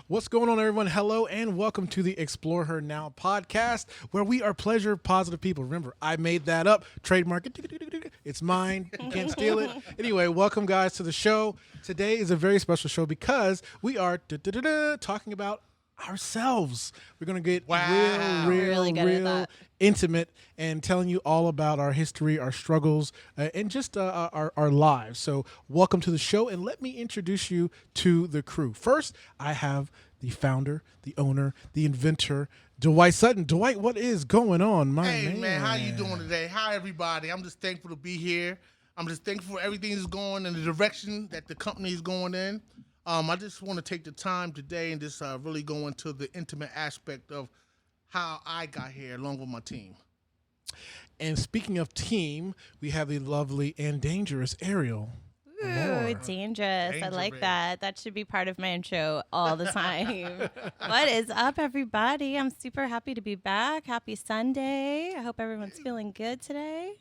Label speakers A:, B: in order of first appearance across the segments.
A: What's going on, everyone? Hello, and welcome to the XplorHerr Now podcast, where we are pleasure-positive people. Remember, I made that up. Trademark it. It's mine. You can't steal it. Anyway, welcome, guys, to the show. Today is a very special show because we are talking about ourselves. We're going to get real intimate and telling you all about our history, our struggles, and just our lives. So welcome to the show, and let me introduce you to the crew. First, I have the founder, the owner, the inventor, Dwight Sutton. Dwight, what is going on, my man?
B: Hey, man, how you doing today? Hi, everybody. I'm just thankful to be here. I'm just thankful for everything that's going in the direction that the company is going in. I just want to take the time today and just really go into the intimate aspect of how I got here along with my team.
A: And speaking of team, we have the lovely and dangerous Ariel.
C: Ooh, dangerous. I like that. That should be part of my intro all the time. What is up, everybody? I'm super happy to be back. Happy Sunday. I hope everyone's feeling good today.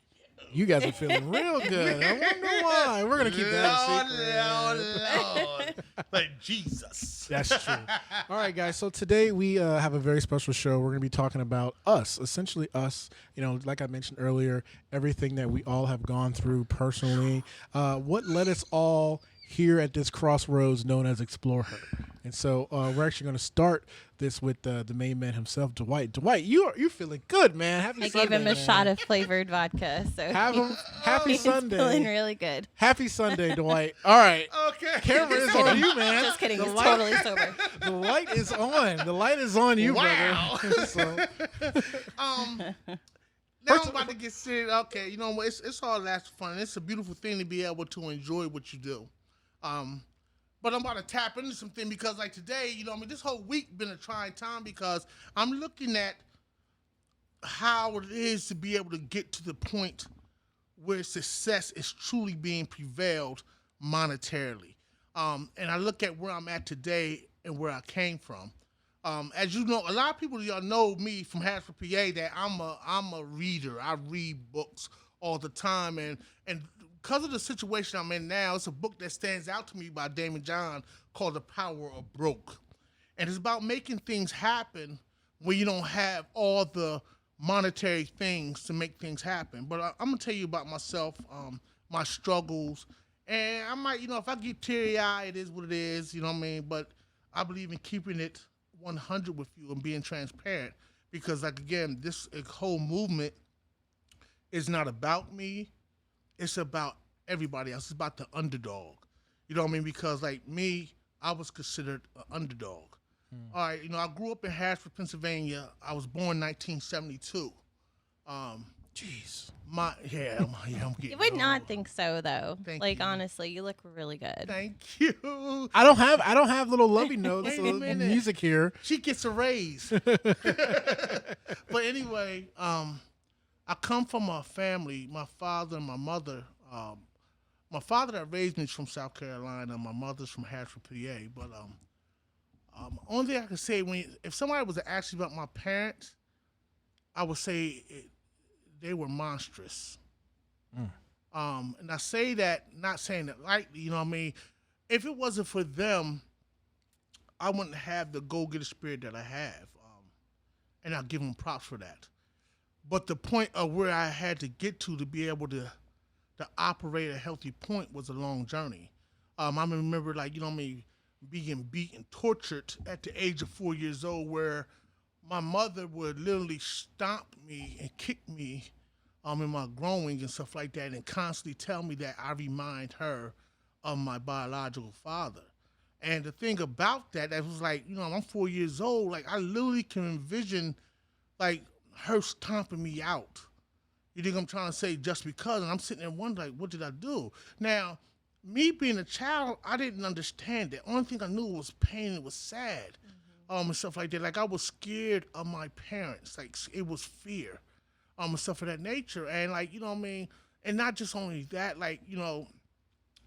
A: You guys are feeling real good. I wonder why. We're going to keep that a secret.
B: Lord. Like Jesus.
A: That's true. All right, guys. So today we have a very special show. We're going to be talking about us, essentially us. You know, like I mentioned earlier, everything that we all have gone through personally. What led us all here at this crossroads known as XplorHerr. And so we're actually going to start this with the main man himself, Dwight. Dwight, you're feeling good, man. Happy Sunday,
C: I gave him a
A: man.
C: shot of flavored vodka, so
A: Happy Sunday.
C: Feeling really good.
A: Happy Sunday, Dwight. All right.
B: Okay.
A: Camera is on you, man.
C: Just kidding.
A: The
C: He's
A: light,
C: totally sober.
A: The light is on. The light is on you,
B: Wow.
A: brother. So,
B: Now I'm about to get serious. Okay, you know what? It's all that's fun. It's a beautiful thing to be able to enjoy what you do. But I'm about to tap into something because, like today, you know, I mean, this whole week been a trying time because I'm looking at how it is to be able to get to the point where success is truly being prevailed monetarily. And I look at where I'm at today and where I came from. As you know, a lot of people y'all know me from Harrisburg, PA, that I'm a reader. I read books all the time, and because of the situation I'm in now, it's a book that stands out to me by Damon John called The Power of Broke. And it's about making things happen when you don't have all the monetary things to make things happen. But I'm going to tell you about myself, my struggles. And I might, you know, if I get teary-eyed, it is what it is, you know what I mean? But I believe in keeping it 100 with you and being transparent. Because, like, again, this whole movement is not about me. It's about everybody else. It's about the underdog. You know what I mean? Because, like me, I was considered an underdog. All right, you know, I grew up in Harrisburg, Pennsylvania. I was born in 1972.
A: jeez.
B: I'm getting
C: You would
B: old.
C: not think so, though.
B: Thank
C: like,
B: you.
C: honestly, you look really good.
B: Thank you.
A: I don't have little lovey notes
B: Wait a
A: of
B: minute.
A: music here.
B: She gets a raise. But anyway, I come from a family, my father and my mother. My father that raised me is from South Carolina. My mother's from Harrisburg, PA. But only thing I can say, if somebody was to ask me about my parents, I would say they were monstrous. And I say that, not saying it lightly, you know what I mean? If it wasn't for them, I wouldn't have the go-getter spirit that I have. And I give them props for that. But the point of where I had to get to be able to operate at a healthy point was a long journey. I remember, like, you know what I mean, being beaten, tortured at the age of 4 years old, where my mother would literally stomp me and kick me in my growing and stuff like that, and constantly tell me that I remind her of my biological father. And the thing about that, that was like, you know, I'm 4 years old, like, I literally can envision, like, her stomping me out. You think I'm trying to say just because? And I'm sitting there wondering, like, what did I do? Now, me being a child, I didn't understand it. Only thing I knew was pain. It was sad, and stuff like that. Like, I was scared of my parents. Like, it was fear, and stuff of that nature. And, like, you know what I mean? And not just only that, like, you know,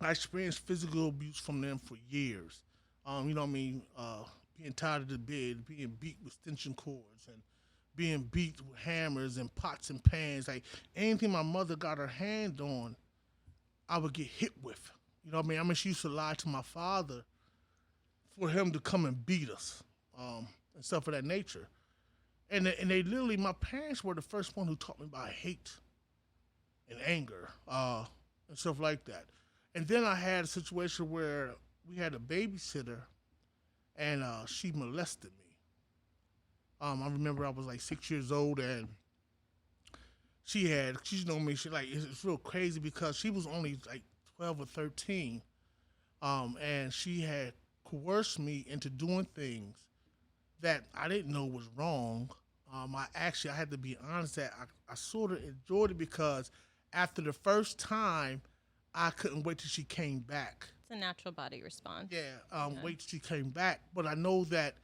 B: I experienced physical abuse from them for years. You know what I mean? Being tied to the bed, being beat with extension cords, and being beat with hammers and pots and pans. Like, anything my mother got her hand on, I would get hit with. You know what I mean? She used to lie to my father for him to come and beat us, and stuff of that nature. And they literally, my parents were the first one who taught me about hate and anger, and stuff like that. And then I had a situation where we had a babysitter, and she molested me. I remember I was like 6 years old, and she's known me. She like it's real crazy because she was only like 12 or 13, and she had coerced me into doing things that I didn't know was wrong. I had to be honest that I sort of enjoyed it because after the first time, I couldn't wait till she came back.
C: It's a natural body response.
B: Yeah, wait till she came back. But I know that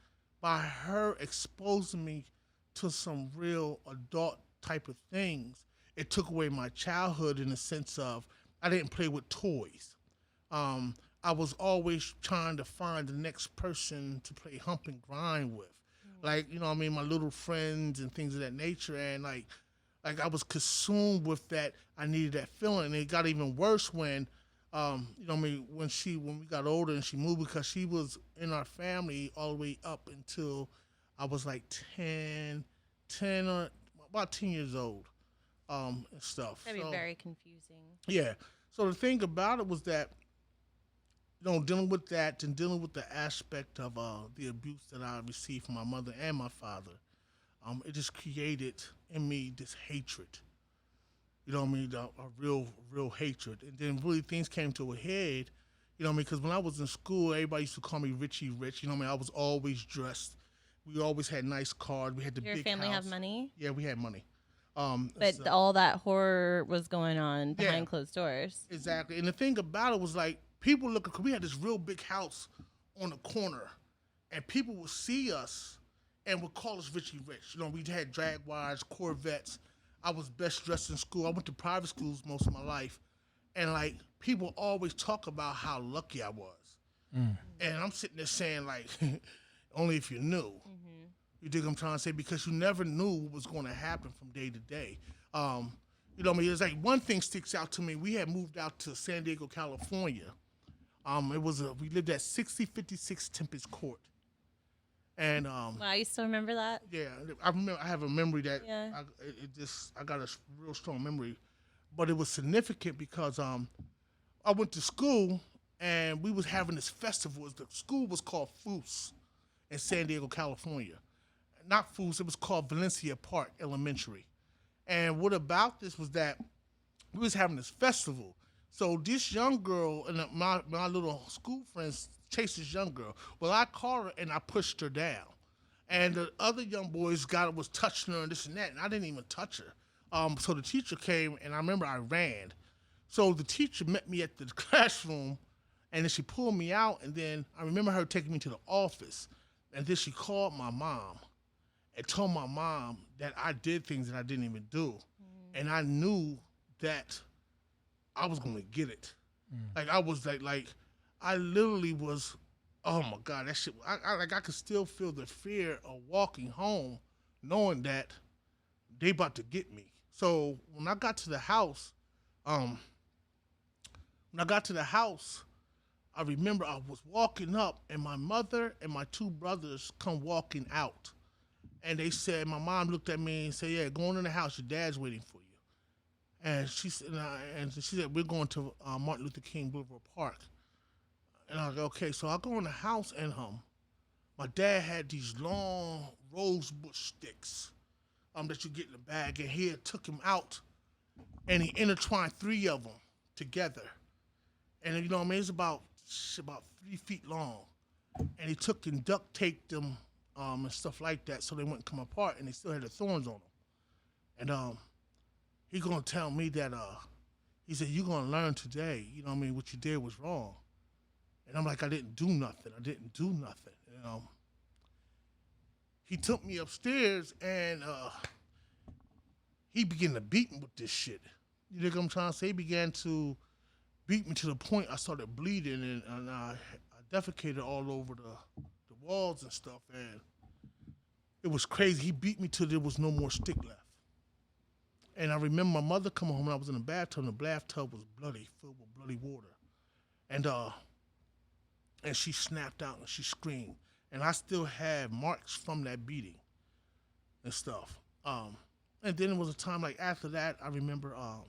B: by her exposing me to some real adult type of things, it took away my childhood in the sense of I didn't play with toys. I was always trying to find the next person to play hump and grind with. Like, you know what I mean, my little friends and things of that nature. And like I was consumed with that. I needed that feeling. And it got even worse when, you know what I mean, when we got older and she moved, because she was in our family all the way up until I was like 10 or about 10 years old, and stuff.
C: That'd be very confusing.
B: Yeah. So the thing about it was that, you know, dealing with that and dealing with the aspect of the abuse that I received from my mother and my father, it just created in me this hatred. You know what I mean? A real hatred. And then really things came to a head, you know what I mean? Because when I was in school, everybody used to call me Richie Rich. You know what I mean? I was always dressed. We always had nice cars. We had the big house.
C: Your family have money?
B: Yeah, we had money.
C: But all that horror was going on behind closed doors.
B: Exactly. And the thing about it was like, people look, cause we had this real big house on the corner, and people would see us and would call us Richie Rich. You know, we had Jaguars, Corvettes. I was best dressed in school. I went to private schools most of my life, and like people always talk about how lucky I was, and I'm sitting there saying like, only if you knew. Mm-hmm. You dig what I'm trying to say? Because you never knew what was going to happen from day to day. You know what I mean? It's like one thing sticks out to me. We had moved out to San Diego, California. We lived at 6056 Tempest Court. And
C: wow, you still remember that?
B: Yeah, I have a memory that
C: Yeah.
B: I got a real strong memory, but it was significant because I went to school and we was having this festival. The school was called Foose in San Diego, California. Not Foose, it was called Valencia Park Elementary. And what about this was that we was having this festival. So this young girl and my little school friends chased this young girl. Well, I caught her and I pushed her down. And the other young boys was touching her and this and that, and I didn't even touch her. So the teacher came, and I remember I ran. So the teacher met me at the classroom, and then she pulled me out, and then I remember her taking me to the office. And then she called my mom and told my mom that I did things that I didn't even do. And I knew that I was gonna get it. Like I was like I literally was, oh my God, that shit. I could still feel the fear of walking home, knowing that they about to get me. So when I got to the house, I remember I was walking up, and my mother and my two brothers come walking out, and they said, my mom looked at me and said, "Yeah, go on in the house. Your dad's waiting for you." And she said, "We're going to Martin Luther King Boulevard Park." And I was like, okay. So I go in the house, and my dad had these long rose bush sticks that you get in the bag, and he had took him out, and he intertwined 3 of them together. And you know what I mean? It's about 3 feet long. And he took and duct taped them and stuff like that so they wouldn't come apart, and they still had the thorns on them. And he gonna tell me that he said, "You're gonna learn today, you know what I mean, what you did was wrong." And I'm like, I didn't do nothing. You know. He took me upstairs, and he began to beat me with this shit. You know what I'm trying to say? He began to beat me to the point I started bleeding, and I defecated all over the walls and stuff, and it was crazy. He beat me till there was no more stick left. And I remember my mother coming home, and I was in the bathtub, and the bathtub was bloody, filled with bloody water. And and she snapped out and she screamed. And I still have marks from that beating and stuff. And then it was a time like after that, I remember I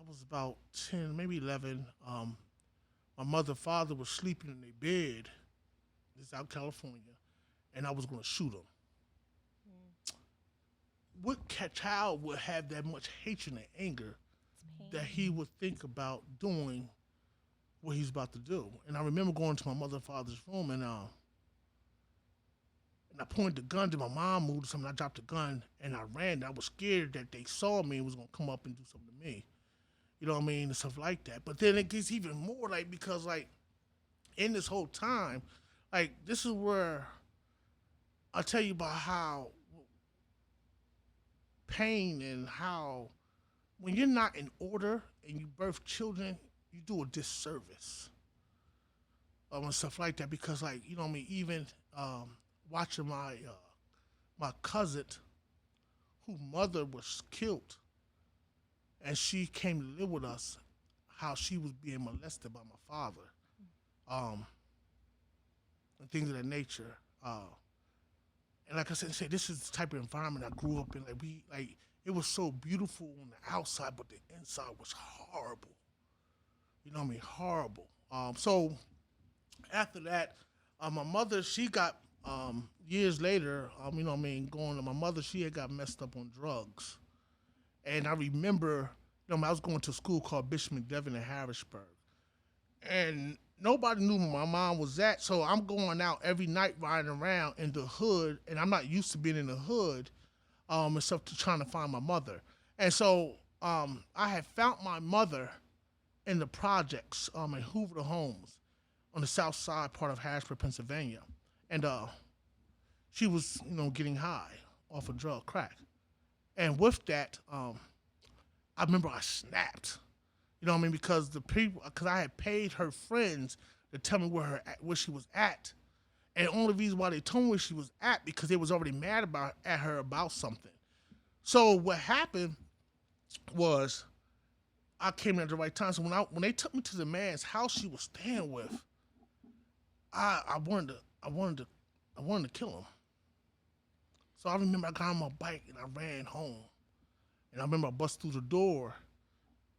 B: was about 10, maybe 11. My mother and father were sleeping in their bed. This is out California, and I was going to shoot them. What child would have that much hatred and anger that he would think about doing what he's about to do? And I remember going to my mother and father's room, and I pointed the gun to my mom, moved something. I dropped the gun, and I ran. I was scared that they saw me and was going to come up and do something to me. You know what I mean? And stuff like that. But then it gets even more like, because like in this whole time, like this is where I'll tell you about how pain and how when you're not in order and you birth children, you do a disservice. And stuff like that, because like, you know what I mean, even watching my cousin whose mother was killed and she came to live with us, how she was being molested by my father, and things of that nature. And like I said, this is the type of environment I grew up in. Like it was so beautiful on the outside, but the inside was horrible. You know what I mean? Horrible. So after that, my mother, she got years later, you know what I mean, going to my mother, she had got messed up on drugs. And I remember, you know, I was going to a school called Bishop McDevitt in Harrisburg. And nobody knew where my mom was at, so I'm going out every night riding around in the hood, and I'm not used to being in the hood, and stuff, to trying to find my mother. And so I had found my mother in the projects in Hoover Homes on the south side part of Harrisburg, Pennsylvania. And she was, you know, getting high off of drug crack. And with that, I remember I snapped. You know what I mean? Because I had paid her friends to tell me where she was at. And the only reason why they told me where she was at, because they was already mad at her about something. So what happened was I came in at the right time. So when they took me to the man's house she was staying with, I wanted to kill him. So I remember I got on my bike and I ran home. And I remember I busted through the door.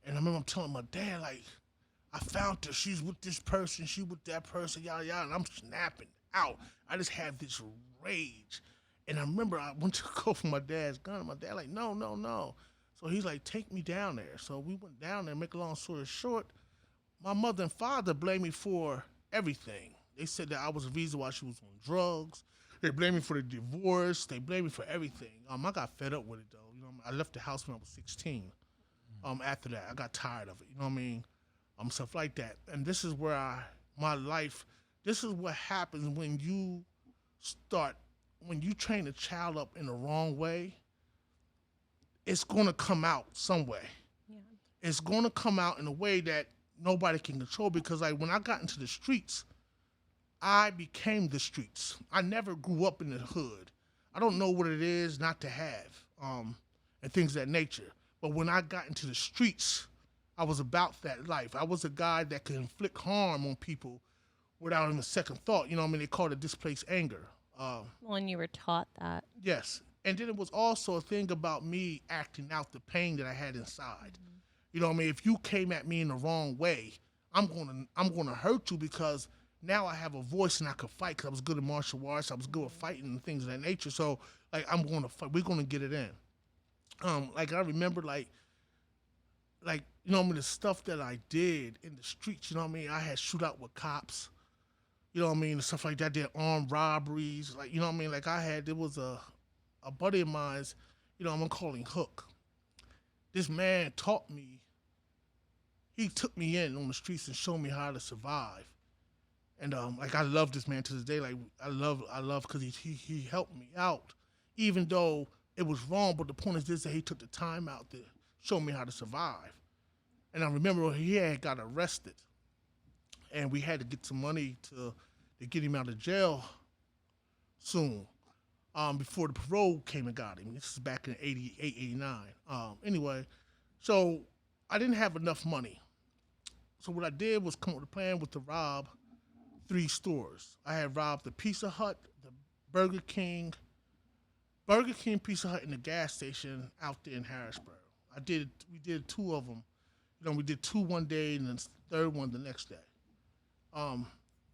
B: And I remember I'm telling my dad, like, I found her. She's with this person. She with that person, yada, yada. And I'm snapping out. I just have this rage. And I remember I went to go for my dad's gun. And my dad like, no, no, no. So he's like, take me down there. So we went down there. Make a long story short, my mother and father blamed me for everything. They said that I was the reason why she was on drugs. They blamed me for the divorce. They blamed me for everything. I got fed up with it, though. You know, I left the house when I was 16. After that, I got tired of it. You know what I mean? Stuff like that. And this is where this is what happens when you train a child up in the wrong way, it's going to come out some way. Yeah. It's going to come out in a way that nobody can control, because like when I got into the streets, I became the streets. I never grew up in the hood. I don't know what it is not to have, and things of that nature. But when I got into the streets, I was about that life. I was a guy that could inflict harm on people without even a second thought. You know what I mean? They call it displaced anger.
C: When you were taught that.
B: Yes. And then it was also a thing about me acting out the pain that I had inside. Mm-hmm. You know what I mean? If you came at me in the wrong way, I'm gonna hurt you, because now I have a voice and I could fight, because I was good at martial arts. I was good at fighting and things of that nature. So like, I'm going to fight. We're going to get it in. Like I remember like, you know what I mean, the stuff that I did in the streets, you know what I mean? I had shootout with cops, you know what I mean, and stuff like that. I did armed robberies, like, you know what I mean? Like there was a buddy of mine's, you know, I'm calling Hook. This man taught me, he took me in on the streets and showed me how to survive. And like I love this man to this day. Like I love because he helped me out, even though it was wrong. But the point is this: that he took the time out to show me how to survive. And I remember he had got arrested, and we had to get some money to get him out of jail soon, before the parole came and got him. This is back in 88, 89. Anyway, so I didn't have enough money. So what I did was come up with a plan with to rob 3 stores. I had robbed the Pizza Hut, the Burger King, Pizza Hut, and the gas station out there in Harrisburg. We did 2 of them. We did 2 one day and then the third one the next day. And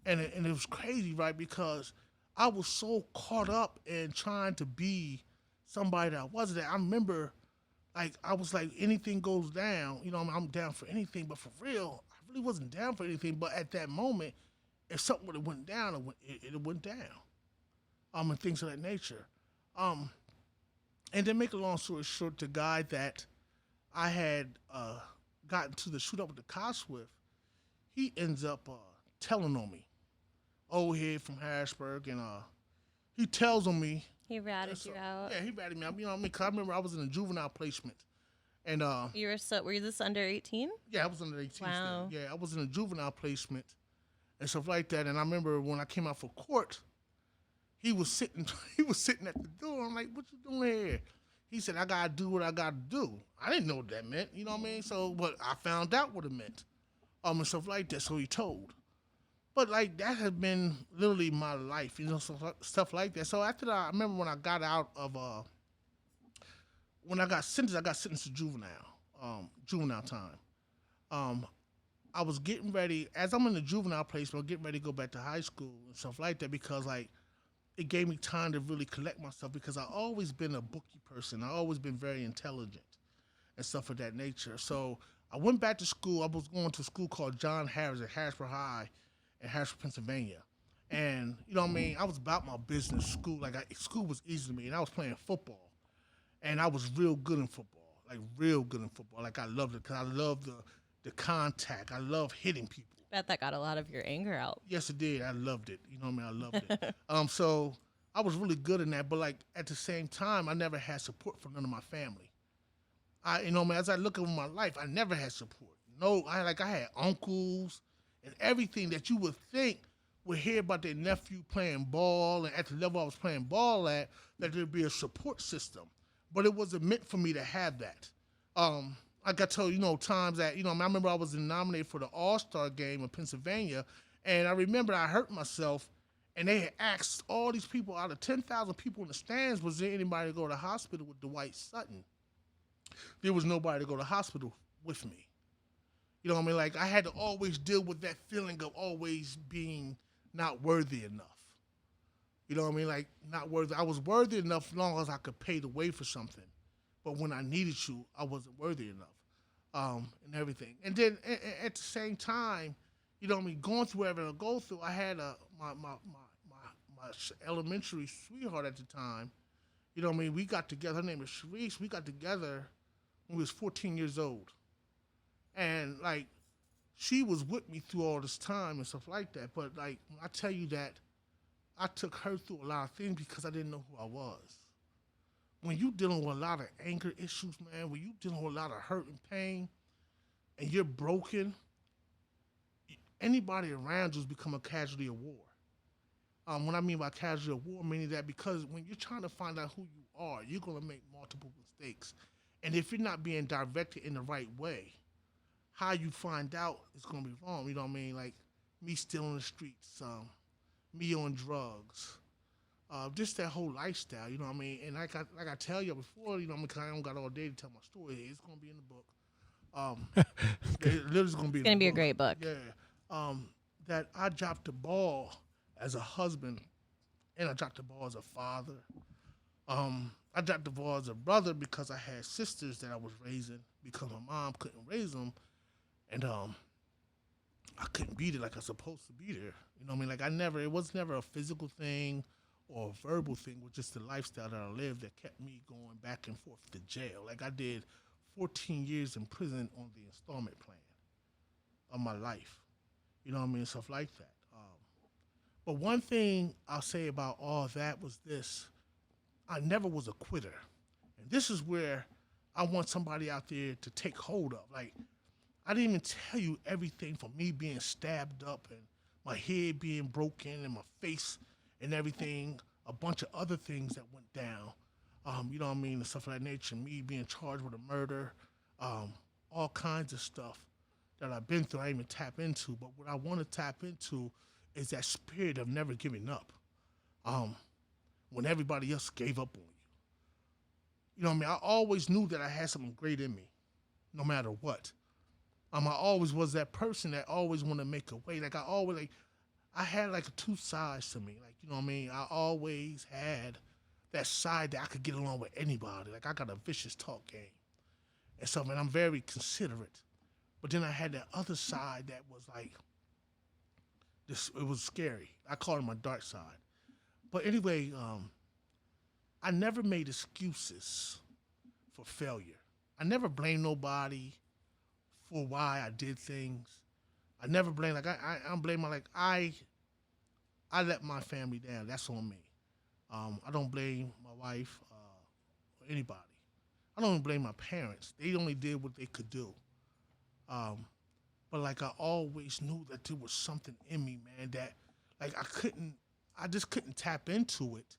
B: it was crazy, right? Because I was so caught up in trying to be somebody that I wasn't. I remember, like, I was like, anything goes down. I'm down for anything, but for real, I really wasn't down for anything. But at that moment, if something would have went down, it went down. And things of that nature. And then make a long story short, the guy that I had gotten to the shootout with the cops with, he ends up telling on me. Old head from Harrisburg, and he tells on me.
C: He ratted you out.
B: Yeah, he ratted me out. You know what I mean? 'Cause I remember I was in a juvenile placement, and
C: were you this under 18?
B: Yeah, I was under 18.
C: Wow.
B: Still. Yeah, I was in a juvenile placement and stuff like that. And I remember when I came out for court, he was sitting at the door. I'm like, "What you doing here?" He said, "I gotta do what I gotta do." I didn't know what that meant. You know what I mean? So, but I found out what it meant, and stuff like that. So he told. But like that has been literally my life, stuff like that. So after that, I remember when I got out of when I got sentenced to juvenile time. I was getting ready, as I'm in the juvenile placement, I'm getting ready to go back to high school and stuff like that because like it gave me time to really collect myself because I've always been a bookie person. I've always been very intelligent and stuff of that nature. So I went back to school. I was going to a school called John Harris at Harrisburg High in Harrisburg, Pennsylvania. And, you know what I mean? I was about my business. School was easy to me. And I was playing football. And I was real good in football. Like, real good in football. Like, I loved it because I loved the contact. I love hitting people.
C: Bet that got a lot of your anger out.
B: Yes, it did. I loved it. You know what I mean? I loved it. So I was really good in that. But, like, at the same time, I never had support from none of my family. As I look over my life, I never had support. No, I had uncles and everything that you would think would hear about their nephew playing ball, and at the level I was playing ball at, that there'd be a support system. But it wasn't meant for me to have that. I got told, times that, I remember I was nominated for the All-Star game in Pennsylvania, and I remember I hurt myself, and they had asked all these people, out of 10,000 people in the stands, was there anybody to go to the hospital with Dwight Sutton? There was nobody to go to the hospital with me. You know what I mean? Like, I had to always deal with that feeling of always being not worthy enough. You know what I mean? Like, not worthy. I was worthy enough as long as I could pay the way for something. But when I needed you, I wasn't worthy enough, and everything. And then at the same time, you know what I mean, going through whatever I go through, I had my elementary sweetheart at the time. You know what I mean? We got together. Her name is Sharice. We got together when we was 14 years old. And, like, she was with me through all this time and stuff like that. But, like, when I tell you that I took her through a lot of things because I didn't know who I was. When you dealing with a lot of anger issues, man, when you dealing with a lot of hurt and pain, and you're broken, anybody around you has become a casualty of war. What I mean by casualty of war, meaning that because when you're trying to find out who you are, you're going to make multiple mistakes. And if you're not being directed in the right way, how you find out is going to be wrong. You know what I mean? Like me stealing the streets, me on drugs, just that whole lifestyle. You know what I mean? And like I tell you before, you know, because I don't got all day to tell my story. It's going to be in the book. It's going to be
C: a great book.
B: Yeah. That I dropped the ball as a husband, and I dropped the ball as a father. I dropped the ball as a brother because I had sisters that I was raising because my mom couldn't raise them. And I couldn't beat it like I was supposed to beat her. You know what I mean? Like it was never a physical thing or a verbal thing. It was just the lifestyle that I lived that kept me going back and forth to jail. Like I did 14 years in prison on the installment plan of my life. You know what I mean? Stuff like that. But one thing I'll say about all that was this. I never was a quitter. And this is where I want somebody out there to take hold of. Like, I didn't even tell you everything from me being stabbed up and my head being broken and my face and everything, a bunch of other things that went down, you know what I mean, and stuff of that nature, me being charged with a murder, all kinds of stuff that I've been through I didn't even tap into. But what I want to tap into is that spirit of never giving up. When everybody else gave up on you. You know what I mean? I always knew that I had something great in me, no matter what. I always was that person that always wanted to make a way. Like I had like two sides to me. Like, you know what I mean? I always had that side that I could get along with anybody. Like I got a vicious talk game and stuff, and I'm very considerate. But then I had that other side that was like, it was scary. I call it my dark side. But anyway, I never made excuses for failure. I never blamed nobody for why I did things. I never blame I'm blaming I let my family down. That's on me. I don't blame my wife or anybody. I don't even blame my parents. They only did what they could do. But like I always knew that there was something in me, man, that like I just couldn't tap into it.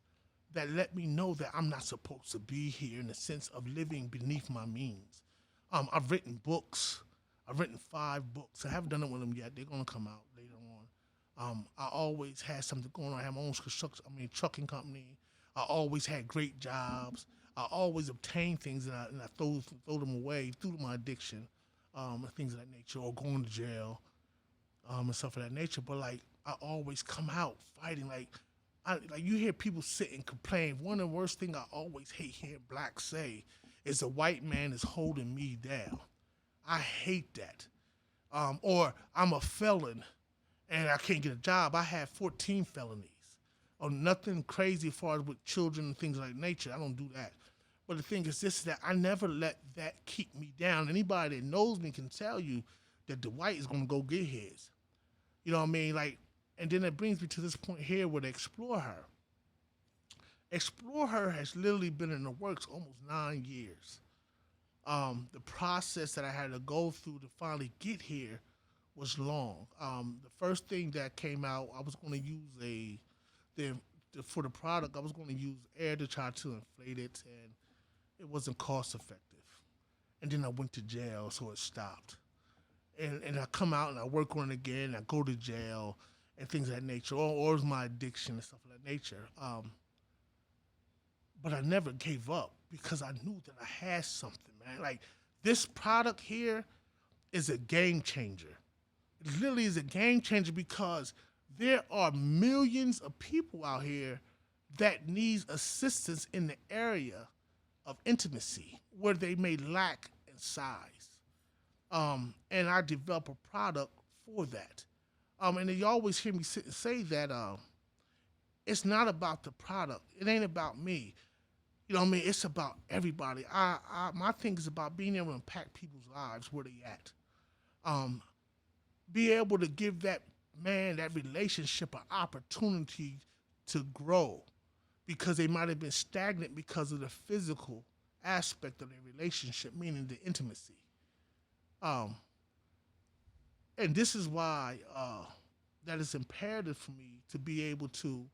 B: That let me know that I'm not supposed to be here in the sense of living beneath my means. I've written books. I've written 5 books. I haven't done it with them yet. They're gonna come out later on. I always had something going on. I had my own trucking company. I always had great jobs. I always obtained things and I throw them away through my addiction, and things of that nature, or going to jail, and stuff of that nature. But like I always come out fighting. Like you hear people sit and complain. One of the worst things I always hate hearing blacks say is a white man is holding me down. I hate that. Or I'm a felon and I can't get a job. I have 14 felonies. Or nothing crazy as far as with children and things of that nature. I don't do that. But the thing is this, that I never let that keep me down. Anybody that knows me can tell you that Dwight is going to go get his. You know what I mean? Like, and then it brings me to this point here with XplorHerr. XplorHerr has literally been in the works almost 9 years. The process that I had to go through to finally get here was long. The first thing that came out, I was going to use for the product, I was going to use air to try to inflate it, and it wasn't cost effective. And then I went to jail, so it stopped. And I come out and I work on it again, and I go to jail, and things of that nature, or it was my addiction and stuff of that nature. But I never gave up because I knew that I had something, man. Like, this product here is a game changer. It literally is a game changer because there are millions of people out here that need assistance in the area of intimacy where they may lack in size. And I develop a product for that. And you always hear me say that it's not about the product. It ain't about me. You know what I mean? It's about everybody. My thing is about being able to impact people's lives where they at. Be able to give that man, that relationship, an opportunity to grow because they might have been stagnant because of the physical aspect of their relationship, meaning the intimacy. And this is why that it's imperative for me to be able to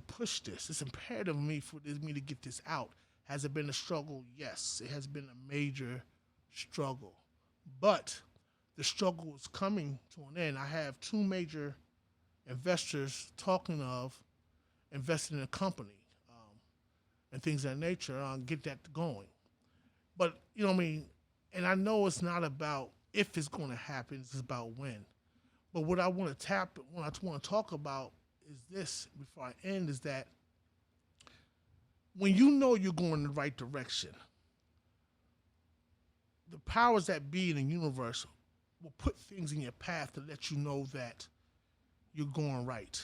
B: push this. It's imperative for me to get this out. Has it been a struggle? Yes, it has been a major struggle. But the struggle is coming to an end. I have 2 major investors talking of investing in a company and things of that nature. I'll get that going. But, you know what I mean? And I know it's not about if it's going to happen, it's about when. But what I want to talk about is this, before I end, is that when you know you're going in the right direction, the powers that be in the universe will put things in your path to let you know that you're going right.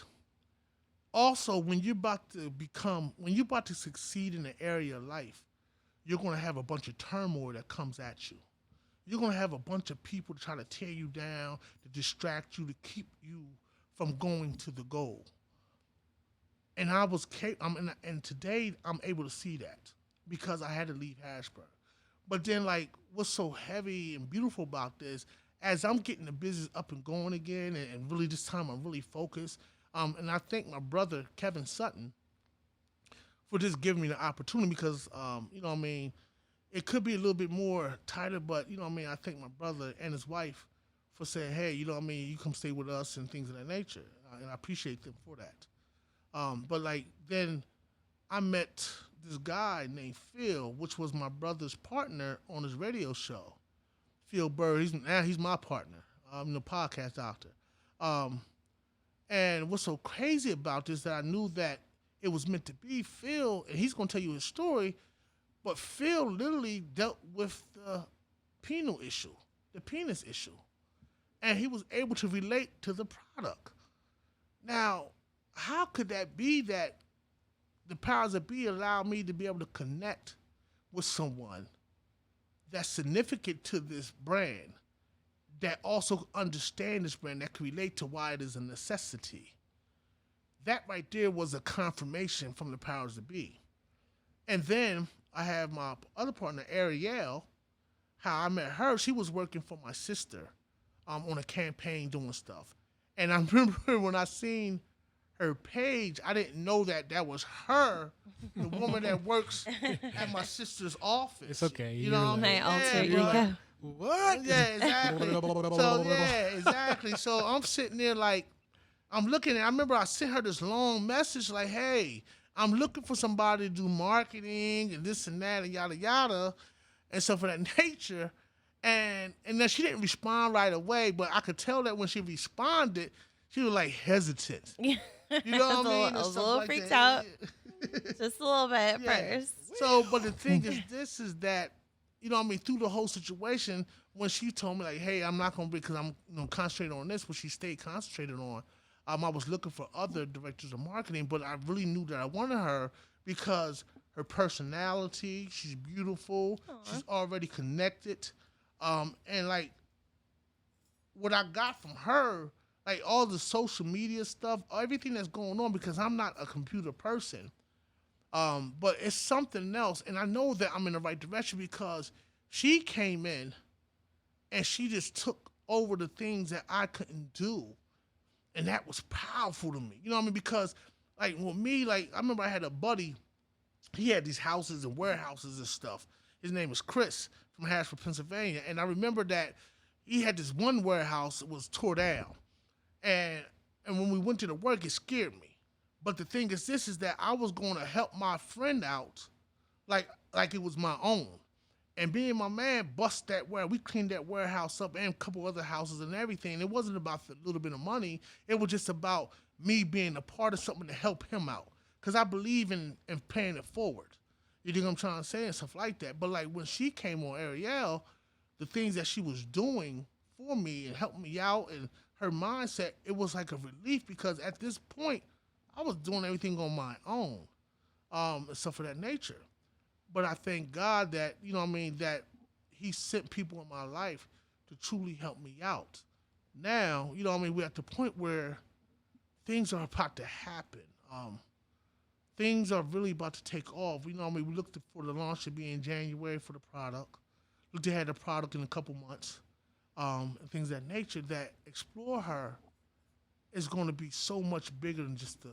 B: Also, when you're about to succeed in an area of life, you're going to have a bunch of turmoil that comes at you. You're going to have a bunch of people to try to tear you down, to distract you, to keep you from going to the goal. And and today I'm able to see that because I had to leave Harrisburg. But then, like, what's so heavy and beautiful about this, as I'm getting the business up and going again, and really this time I'm really focused. And I thank my brother Kevin Sutton for just giving me the opportunity because, you know what I mean, it could be a little bit more tighter, but, you know what I mean, I thank my brother and his wife for saying, hey, you know what I mean, you come stay with us and things of that nature. and I appreciate them for that. But like then I met this guy named Phil, which was my brother's partner on his radio show. Phil Bird, he's my partner. I'm the podcast doctor. And what's so crazy about this that I knew that it was meant to be Phil, and he's gonna tell you his story. But Phil literally dealt with the penile issue, the penis issue, and he was able to relate to the product. Now, how could that be that the powers that be allow me to be able to connect with someone that's significant to this brand, that also understand this brand, that can relate to why it is a necessity? That right there was a confirmation from the powers that be. And then I have my other partner, Ariel. How I met her, she was working for my sister on a campaign doing stuff. And I remember when I seen her page, I didn't know that was her, the woman that works at my sister's office.
A: It's okay.
B: You know what I mean?
C: My alter
B: Yeah,
C: ego.
A: What?
B: Yeah, exactly. So yeah, exactly. So I'm sitting there like, I'm looking at, I remember I sent her this long message like, hey, I'm looking for somebody to do marketing and this and that and yada yada and stuff of that nature. And then she didn't respond right away, but I could tell that when she responded, she was like hesitant. You know what I mean?
C: I was a little freaked out. Just a little bit at first.
B: So, but the thing is that, you know what I mean, through the whole situation, when she told me like, hey, I'm not going to be, because I'm concentrating on this, but she stayed concentrated on, I was looking for other directors of marketing, but I really knew that I wanted her because her personality, she's beautiful, she's already connected. And like what I got from her, like all the social media stuff, everything that's going on, because I'm not a computer person. But it's something else. And I know that I'm in the right direction because she came in and she just took over the things that I couldn't do. And that was powerful to me. You know what I mean? Because like with me, like I remember I had a buddy, he had these houses and warehouses and stuff. His name was Chris from Harrisburg, Pennsylvania. And I remember that he had this one warehouse that was tore down. And when we went to the work, it scared me. But the thing is this, is that I was going to help my friend out like it was my own. And being my man, bust that we cleaned that warehouse up and a couple other houses and everything. It wasn't about the little bit of money. It was just about me being a part of something to help him out. Because I believe in paying it forward. You think I'm trying to say and stuff like that. But like when she came on, Ariel, the things that she was doing for me and helping me out and her mindset, it was like a relief because at this point, I was doing everything on my own and stuff of that nature. But I thank God that, you know what I mean, that he sent people in my life to truly help me out. Now, you know what I mean, we're at the point where things are about to happen. Things are really about to take off. You know what I mean, we looked for the launch to be in January for the product. Looked to have the product in a couple months. And things of that nature, that XplorHerr is going to be so much bigger than just the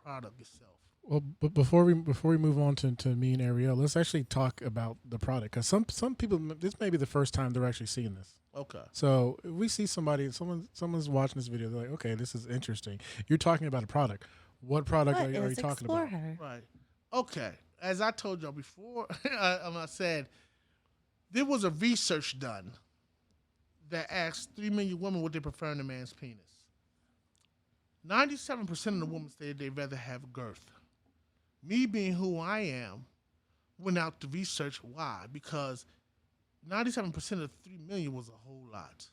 B: product itself.
A: Well, but before we move on to me and Ariel, let's actually talk about the product, because some people, this may be the first time they're actually seeing this.
B: Okay.
A: So if we see someone's watching this video, they're like, okay, this is interesting. You're talking about a product. What product are you talking about?
B: Right. Okay. As I told y'all before, I said there was a research done that asked 3 million women what they prefer in a man's penis. 97% of the women said they'd rather have girth. Me being who I am, went out to research why. Because 97% of 3 million was a whole lot.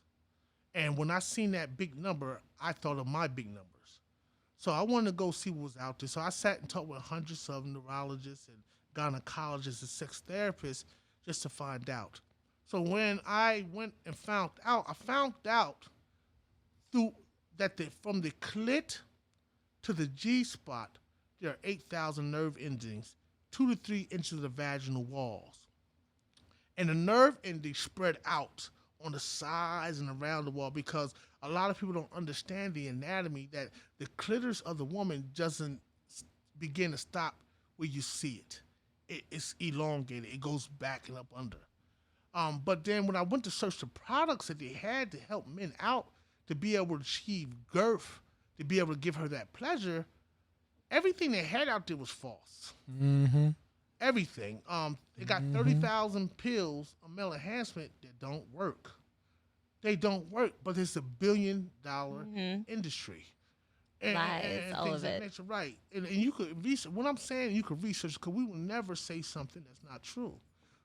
B: And when I seen that big number, I thought of my big numbers. So I wanted to go see what was out there. So I sat and talked with hundreds of neurologists and gynecologists and sex therapists just to find out. So when I went and found out, I found out through that from the clit to the G-spot, there are 8,000 nerve endings, 2 to 3 inches of the vaginal walls. And the nerve endings spread out on the sides and around the wall because a lot of people don't understand the anatomy, that the clitoris of the woman doesn't begin to stop where you see it. It's elongated. It goes back and up under. But then when I went to search the products that they had to help men out to be able to achieve girth to be able to give her that pleasure, everything they had out there was false.
A: Mm-hmm.
B: Everything. They got 30,000 pills of male enhancement that don't work. They don't work, but it's $1 billion industry.
C: Lies, all of it.
B: Nature, right. And you could research. What I'm saying, you could research, because we will never say something that's not true.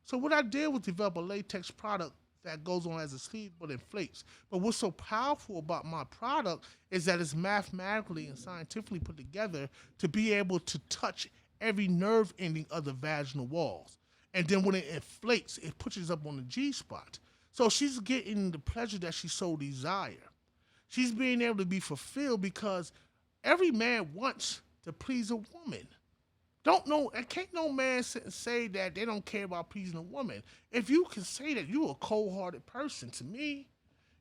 B: So what I did was develop a latex product that goes on as a sleeve but inflates. But what's so powerful about my product is that it's mathematically and scientifically put together to be able to touch every nerve ending of the vaginal walls. And then when it inflates, it pushes up on the G-spot. So she's getting the pleasure that she so desire. She's being able to be fulfilled because every man wants to please a woman. Can't no man sit and say that they don't care about pleasing a woman. If you can say that, you're a cold-hearted person to me.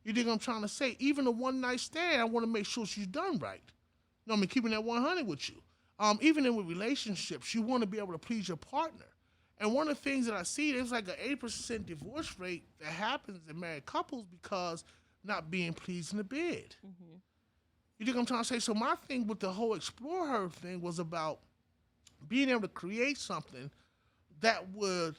B: You think I'm trying to say? Even a one-night stand, I want to make sure she's done right. You know what I mean? Keeping that 100 with you. Even in with relationships, you want to be able to please your partner. And one of the things that I see, there's like an 8% divorce rate that happens in married couples because not being pleased in the bed. Mm-hmm. You think I'm trying to say? So my thing with the whole XplorHerr thing was about being able to create something that would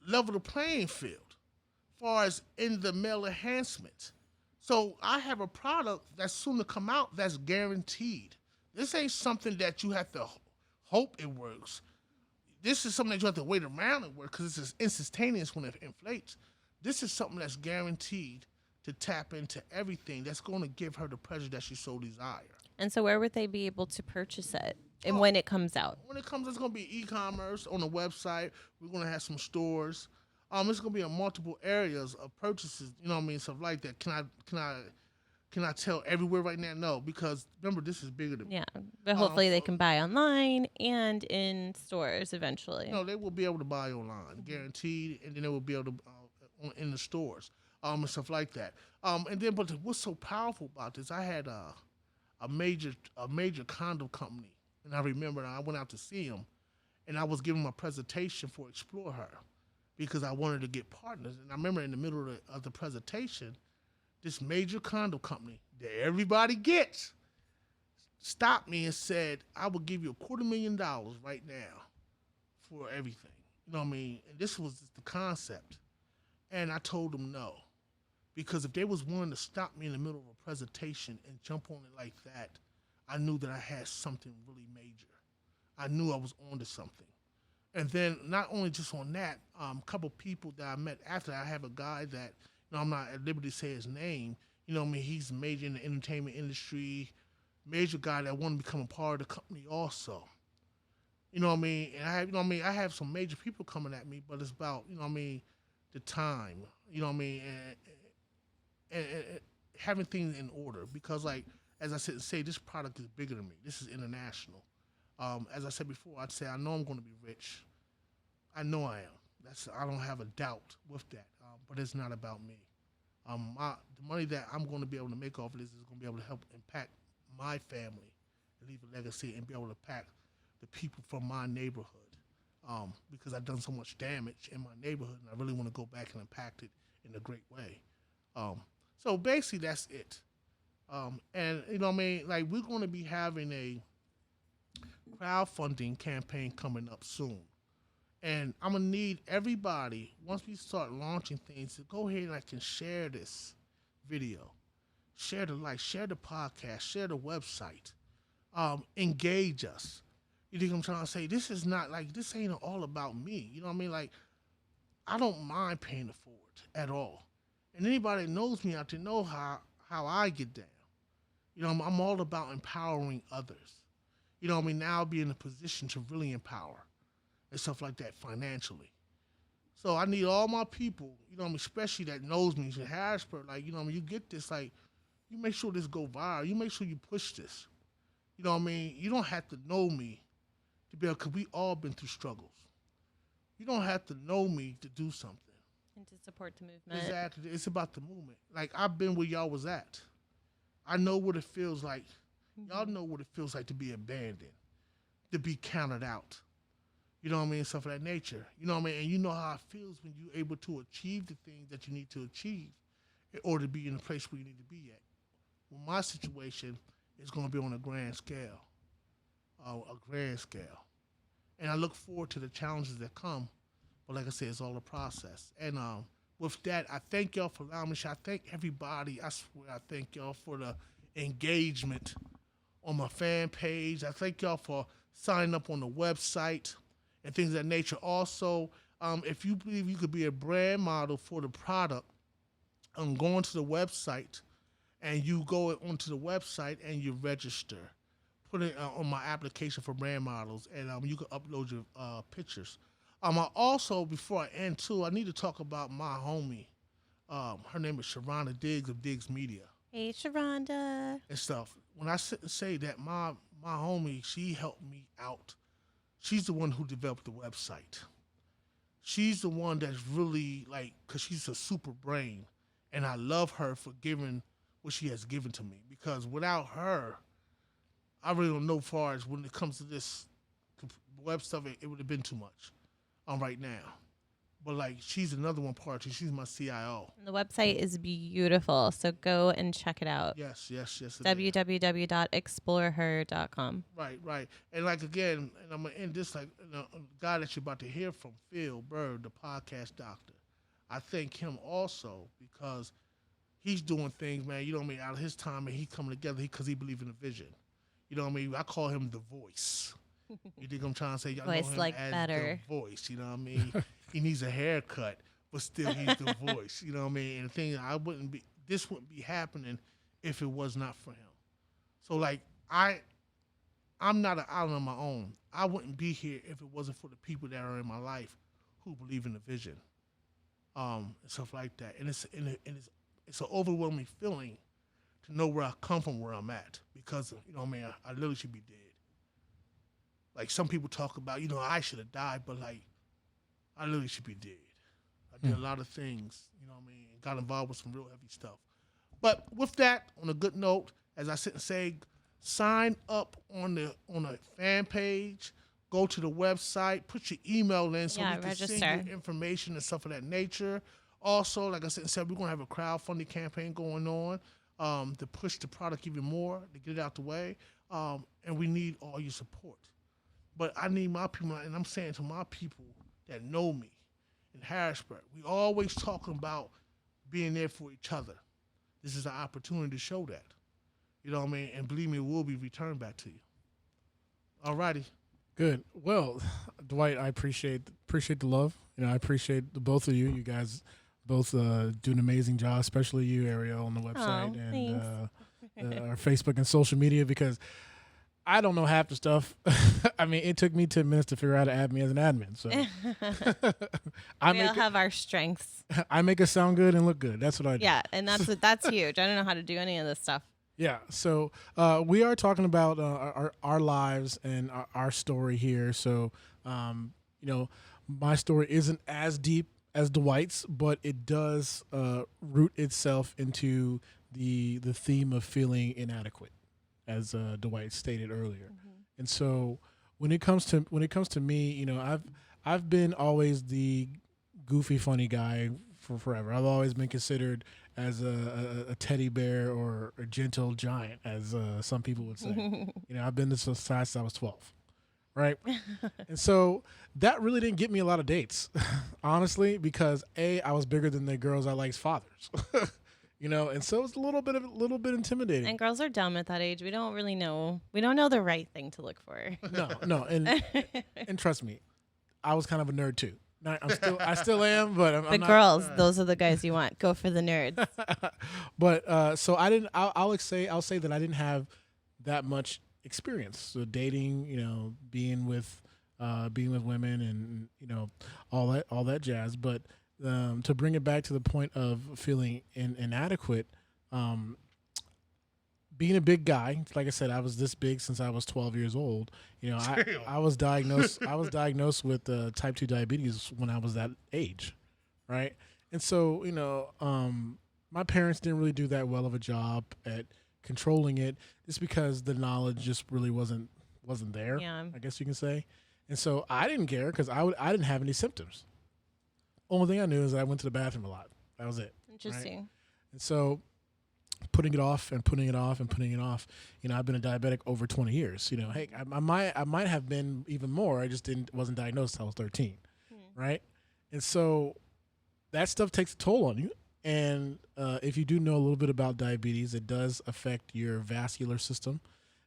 B: level the playing field as far as in the male enhancement. So I have a product that's soon to come out that's guaranteed. This ain't something that you have to hope it works. This is something that you have to wait around and work because it's instantaneous when it inflates. This is something that's guaranteed to tap into everything that's going to give her the pleasure that she so desires.
C: And so where would they be able to purchase it and when it comes out?
B: When it comes, it's going to be e-commerce on the website. We're going to have some stores. It's going to be in multiple areas of purchases, you know what I mean, stuff like that. Can I tell everywhere right now? No, because remember, this is bigger than me.
C: Yeah, but hopefully they can buy online and in stores eventually.
B: No, they will be able to buy online, guaranteed, and then they will be able to in the stores and stuff like that. And then, but what's so powerful about this? I had a major condom company, and I remember I went out to see them, and I was giving them a presentation for XplorHerr because I wanted to get partners. And I remember in the middle of the presentation, this major condom company that everybody gets stopped me and said, I will give you $250,000 right now for everything. You know what I mean? And this was the concept. And I told them no. Because if they was willing to stop me in the middle of a presentation and jump on it like that, I knew that I had something really major. I knew I was onto something. And then not only just on that, a couple people that I met after, I have a guy that, you know, I'm not at liberty to say his name. You know what I mean? He's major in the entertainment industry, major guy that wanted to become a part of the company also. You know what I mean? And I have some major people coming at me, but it's about, you know what I mean, the time, you know what I mean, and having things in order. Because, like, as I say, this product is bigger than me. This is international. As I said before, I'd say I know I'm going to be rich. I know I am. I don't have a doubt with that. But it's not about me. The money that I'm going to be able to make off of this is going to be able to help impact my family and leave a legacy and be able to impact the people from my neighborhood. Because I've done so much damage in my neighborhood, and I really want to go back and impact it in a great way. So basically, that's it. And, you know what I mean? Like, we're going to be having a crowdfunding campaign coming up soon. And I'm going to need everybody, once we start launching things, to go ahead and I can share this video. Share the podcast, share the website. Engage us. You think I'm trying to say? This ain't all about me. You know what I mean? Like, I don't mind paying it forward at all. And anybody that knows me out there know how I get down. You know, I'm all about empowering others. You know what I mean? Now I'll be in a position to really empower and stuff like that financially. So I need all my people, you know what I mean, especially that knows me in Harrisburg, like, you know what I mean, you get this, like, you make sure this go viral. You make sure you push this. You know what I mean? You don't have to know me to be able, because we all been through struggles. You don't have to know me to do something.
C: And to support the movement.
B: Exactly. It's about the movement. Like, I've been where y'all was at. I know what it feels like. Mm-hmm. Y'all know what it feels like to be abandoned, to be counted out. You know what I mean? Stuff of that nature. You know what I mean? And you know how it feels when you're able to achieve the things that you need to achieve in order to be in the place where you need to be at. Well, my situation it's going to be on a grand scale, and I look forward to the challenges that come. But like I said, it's all a process. And with that, I thank y'all for allowing me. I thank everybody. I swear, I thank y'all for the engagement on my fan page. I thank y'all for signing up on the website and things of that nature. Also, if you believe you could be a brand model for the product, go onto the website, and you go onto the website and you register. Put it on my application for brand models, and you can upload your pictures. I also, before I end too, I need to talk about my homie. Her name is Sharonda Diggs of Diggs Media.
C: Hey, Sharonda.
B: And stuff. When I say that, my homie, she helped me out. She's the one who developed the website. She's the one that's really because she's a super brain, and I love her for giving what she has given to me. Because without her, I really don't know far as when it comes to this web stuff, it would have been too much right now. But she's another one part. She's my CIO.
C: The website is beautiful, so go and check it out.
B: Yes.
C: www.XplorHerr.com.
B: Right. And again, and I'm gonna end this a guy that you're about to hear from, Phil Bird, the podcast doctor. I thank him also because he's doing things, man. You know what I mean? Out of his time, and he's coming together because he believes in the vision. You know what I mean? I call him the voice. You think I'm trying to say? Y'all
C: Voice
B: know him
C: like
B: as
C: better.
B: The voice. You know what I mean? He needs a haircut, but still he's the voice. You know what I mean? And the thing, this wouldn't be happening if it was not for him. So I'm not an island on my own. I wouldn't be here if it wasn't for the people that are in my life who believe in the vision, and stuff like that. And it's an overwhelming feeling to know where I come from, where I'm at, because you know what I mean. I literally should be dead. Some people talk about, I should have died, but I literally should be dead. I did a lot of things, you know what I mean, and got involved with some real heavy stuff. But with that, on a good note, as I sit and say, sign up on the fan page, go to the website, put your email in so we can
C: register.
B: send you information and stuff of that nature. Also, like I said, we're going to have a crowdfunding campaign going on to push the product even more, to get it out the way, and we need all your support. But I need my people, and I'm saying to my people that know me in Harrisburg, we always talking about being there for each other. This is an opportunity to show that. You know what I mean? And believe me, it will be returned back to you. All righty.
A: Good. Well, Dwight, I appreciate the love. I appreciate the both of you. You guys both do an amazing job, especially you, Ariel, on the website and our Facebook and social media, because I don't know half the stuff. I mean, it took me 10 minutes to figure out how to add me as an admin. So
C: We all have our strengths.
A: I make it sound good and look good. That's what I do.
C: Yeah, and that's huge. I don't know how to do any of this stuff.
A: Yeah. So we are talking about our lives and our story here. So, my story isn't as deep as Dwight's, but it does root itself into the theme of feeling inadequate, as Dwight stated earlier. Mm-hmm. And so when it comes to me, I've been always the goofy, funny guy for forever. I've always been considered as a teddy bear or a gentle giant, as some people would say. I've been this size since I was 12, right? And so that really didn't get me a lot of dates, honestly, because I was bigger than the girls I like's fathers. And so it's a little bit intimidating.
C: And girls are dumb at that age. We don't really know. We don't know the right thing to look for.
A: No, and trust me, I was kind of a nerd too. I still am, but I'm not.
C: Girls, those are the guys you want. Go for the nerds.
A: But so I didn't. I'll say that I didn't have that much experience. So dating, being with women, and all that jazz. But to bring it back to the point of feeling inadequate, being a big guy, like I said, I was this big since I was 12 years old. I was diagnosed. I was diagnosed with type 2 diabetes when I was that age, right? And so, my parents didn't really do that well of a job at controlling it, just because the knowledge just really wasn't there.
C: Yeah.
A: I guess you can say. And so I didn't care because I didn't have any symptoms. Only thing I knew is that I went to the bathroom a lot. That was it.
C: Interesting.
A: Right? And so putting it off and putting it off and putting it off. You know, I've been a diabetic over 20 years. You know, hey, I might have been even more. I just wasn't diagnosed until I was 13, right? And so that stuff takes a toll on you. And if you do know a little bit about diabetes, it does affect your vascular system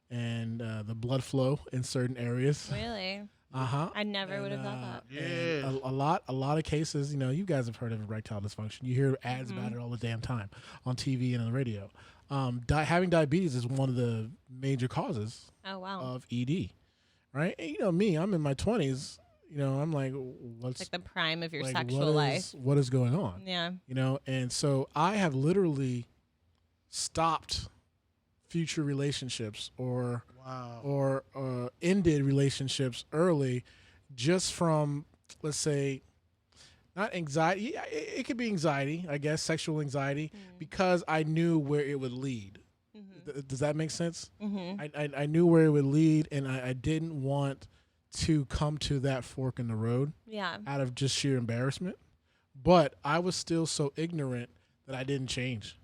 A: and the blood flow in certain areas.
C: Really? I never would have thought that.
B: Yeah.
A: A lot of cases, you know, you guys have heard of erectile dysfunction. You hear ads about it all the damn time on TV and on the radio. Having diabetes is one of the major causes of ED, right? And, you know, me, I'm in my 20s. You know, I'm like, what's
C: like the prime of your
A: like,
C: sexual life?
A: What is going on?
C: Yeah.
A: You know, and so I have literally stopped future relationships or ended relationships early just from, let's say, not anxiety. It could be anxiety, I guess, sexual anxiety, because I knew where it would lead. Does that make sense? I knew where it would lead, and I didn't want to come to that fork in the road out of just sheer embarrassment. But I was still so ignorant that I didn't change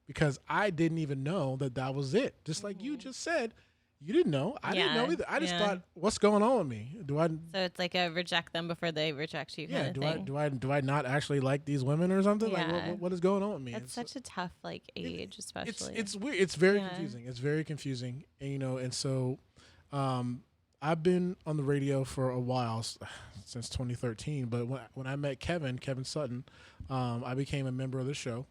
A: because I didn't even know that was it. Just like you just said, you didn't know. I didn't know either. I just thought, what's going on with me?
C: So it's like a reject them before they reject you kind of thing.
A: Do I not actually like these women or something?
C: Yeah.
A: Like what is going on with me?
C: It's such a tough age, especially.
A: It's weird. It's very confusing. It's very confusing. And, you know, and so I've been on the radio for a while, since 2013. But when I met Kevin Sutton, I became a member of the show.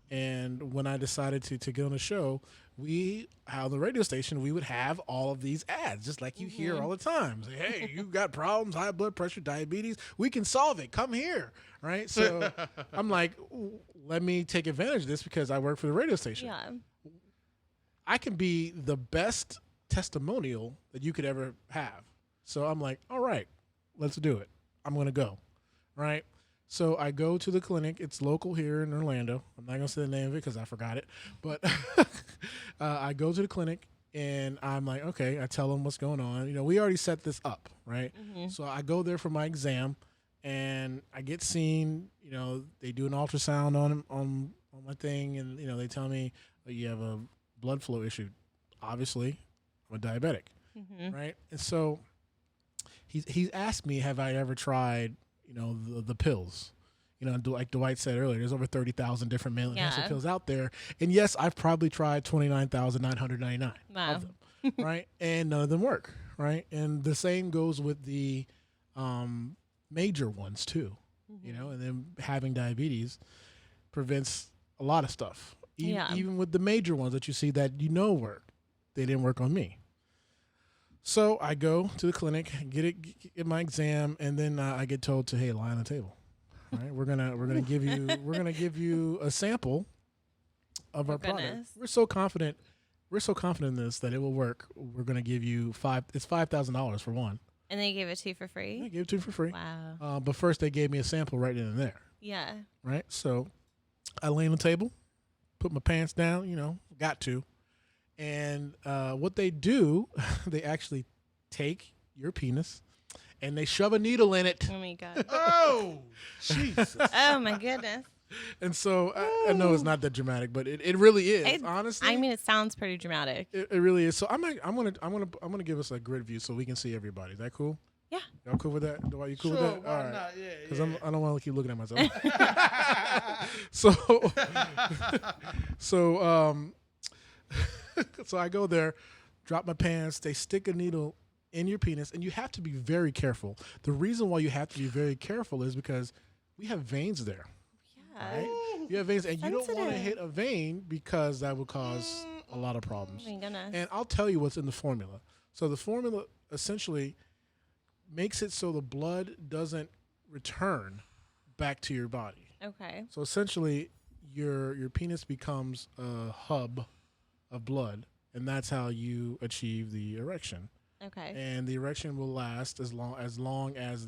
A: And when I decided to get on the show, on the radio station, we would have all of these ads, just like you hear all the time. Say, hey, you got problems, high blood pressure, diabetes, we can solve it. Come here, right? So I'm like, let me take advantage of this because I work for the radio station.
C: Yeah.
A: I can be the best testimonial that you could ever have. So I'm like, all right, let's do it. I'm going to go, right? So I go to the clinic. It's local here in Orlando. I'm not going to say the name of it because I forgot it. But I go to the clinic, and I'm like, okay, I tell them what's going on. You know, we already set this up, right? So I go there for my exam, and I get seen. You know, they do an ultrasound on my thing, and, you know, they tell me, oh, you have a blood flow issue. Obviously, I'm a diabetic, right? And so he's asked me, have I ever tried, you know, the pills? You know, like Dwight said earlier, there's over 30,000 different male enhancer pills out there. And yes, I've probably tried 29,999 of them, right? And none of them work, right? And the same goes with the major ones too, you know, and then having diabetes prevents a lot of stuff. Even with the major ones that you see that you know work, they didn't work on me. So I go to the clinic, get my exam, and then I get told to, hey, lie on the table. All right, we're gonna give you a sample of our product. We're so confident in this that it will work. We're gonna give you $5,000 for one.
C: And they gave it to you for free?
A: They gave it to you for free.
C: Wow.
A: But first they gave me a sample right then and there.
C: Yeah.
A: Right. So I lay on the table, put my pants down. You know, got to. And what they do, they actually take your penis and they shove a needle in it.
C: Oh, my God.
B: Oh, Jesus.
C: Oh, my goodness.
A: And so I know it's not that dramatic, but it really is, honestly.
C: I mean, it sounds pretty dramatic.
A: It really is. So I'm gonna give us a grid view so we can see everybody. Is that cool?
C: Yeah.
A: Y'all cool with that? Dwight, you cool
B: Sure,
A: with that?
B: why
A: All right.
B: not? Yeah,
A: Because
B: yeah.
A: I don't want to keep looking at myself. So I go there, drop my pants. They stick a needle in your penis, and you have to be very careful. The reason why you have to be very careful is because we have veins there.
C: Yeah.
A: Right? You have veins, and you don't want to
C: Sensitive.
A: hit a vein because that would cause a lot of problems.
C: Oh, my goodness.
A: And I'll tell you what's in the formula. So the formula essentially makes it so the blood doesn't return back to your body.
C: Okay.
A: So essentially, your penis becomes a hub of blood, and that's how you achieve the erection.
C: Okay.
A: And the erection will last as long as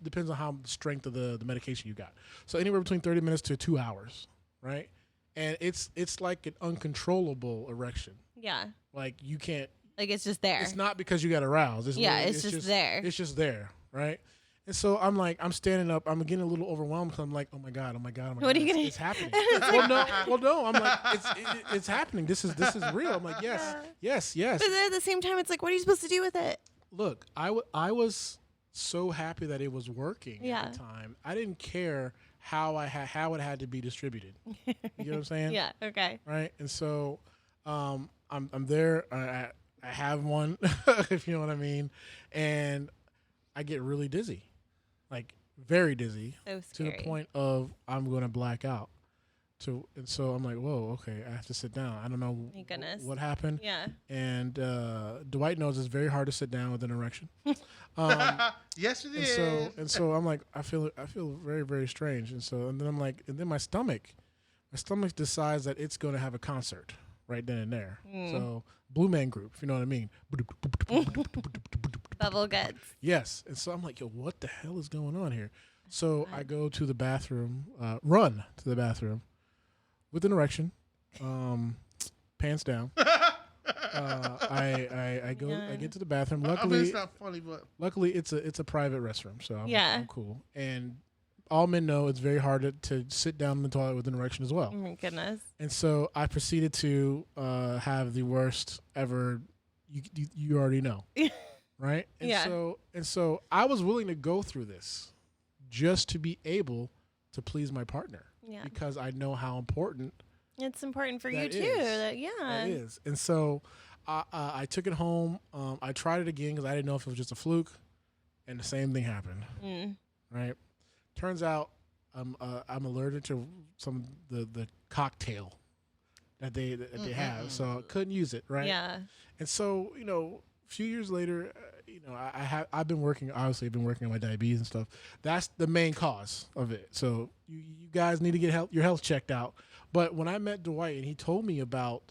A: depends on how the strength of the medication you got. So anywhere between 30 minutes to 2 hours, right? And it's like an uncontrollable erection.
C: Yeah.
A: Like you can't.
C: Like it's just there.
A: It's not because you got aroused. It's
C: just there.
A: It's just there, right? And so I'm standing up. I'm getting a little overwhelmed because I'm like, oh my god.
C: What are you gonna?
A: It's happening. well, no. I'm like, it's happening. This is real. I'm like, yes.
C: But then at the same time, it's like, what are you supposed to do with it?
A: Look, I was so happy that it was working
C: Yeah.
A: at the time. I didn't care how it had to be distributed. You know what I'm saying?
C: Yeah. Okay.
A: Right. And so, I'm there. I have one, if you know what I mean, and I get really dizzy, like very dizzy,
C: So
A: to
C: scary.
A: the point of I'm going to black out. And so I'm like, whoa, okay, I have to sit down. I don't know
C: Thank goodness.
A: what happened.
C: Yeah.
A: And Dwight knows it's very hard to sit down with an erection.
B: Yes, it
A: And
B: is.
A: so I'm like, I feel very, very strange. And then I'm like, and then my stomach decides that it's going to have a concert right then and there. So Blue Man Group, if you know what I mean.
C: Bubble guts.
A: Yes. And so I'm like, yo, what the hell is going on here? So I go to the bathroom, run to the bathroom with an erection, pants down. I go. I get to the bathroom.
B: I mean,
A: Luckily,
B: it's not funny, but
A: luckily it's a private restroom, so I'm cool. And all men know it's very hard to sit down in the toilet with an erection as well.
C: Oh my goodness.
A: And so I proceeded to have the worst ever. You already know, right? And
C: Yeah.
A: so I was willing to go through this just to be able to please my partner,
C: Yeah.
A: because I know how important
C: It's important for you
A: That
C: too.
A: is.
C: Yeah.
A: that is. And so I took it home. I tried it again because I didn't know if it was just a fluke, and the same thing happened. Right? Turns out I'm allergic to some the cocktail that they have, so I couldn't use it. Right?
C: Yeah.
A: And so a few years later, I've been working. Obviously, I've been working on my diabetes and stuff. That's the main cause of it. So you guys need to get your health checked out. But when I met Dwight and he told me about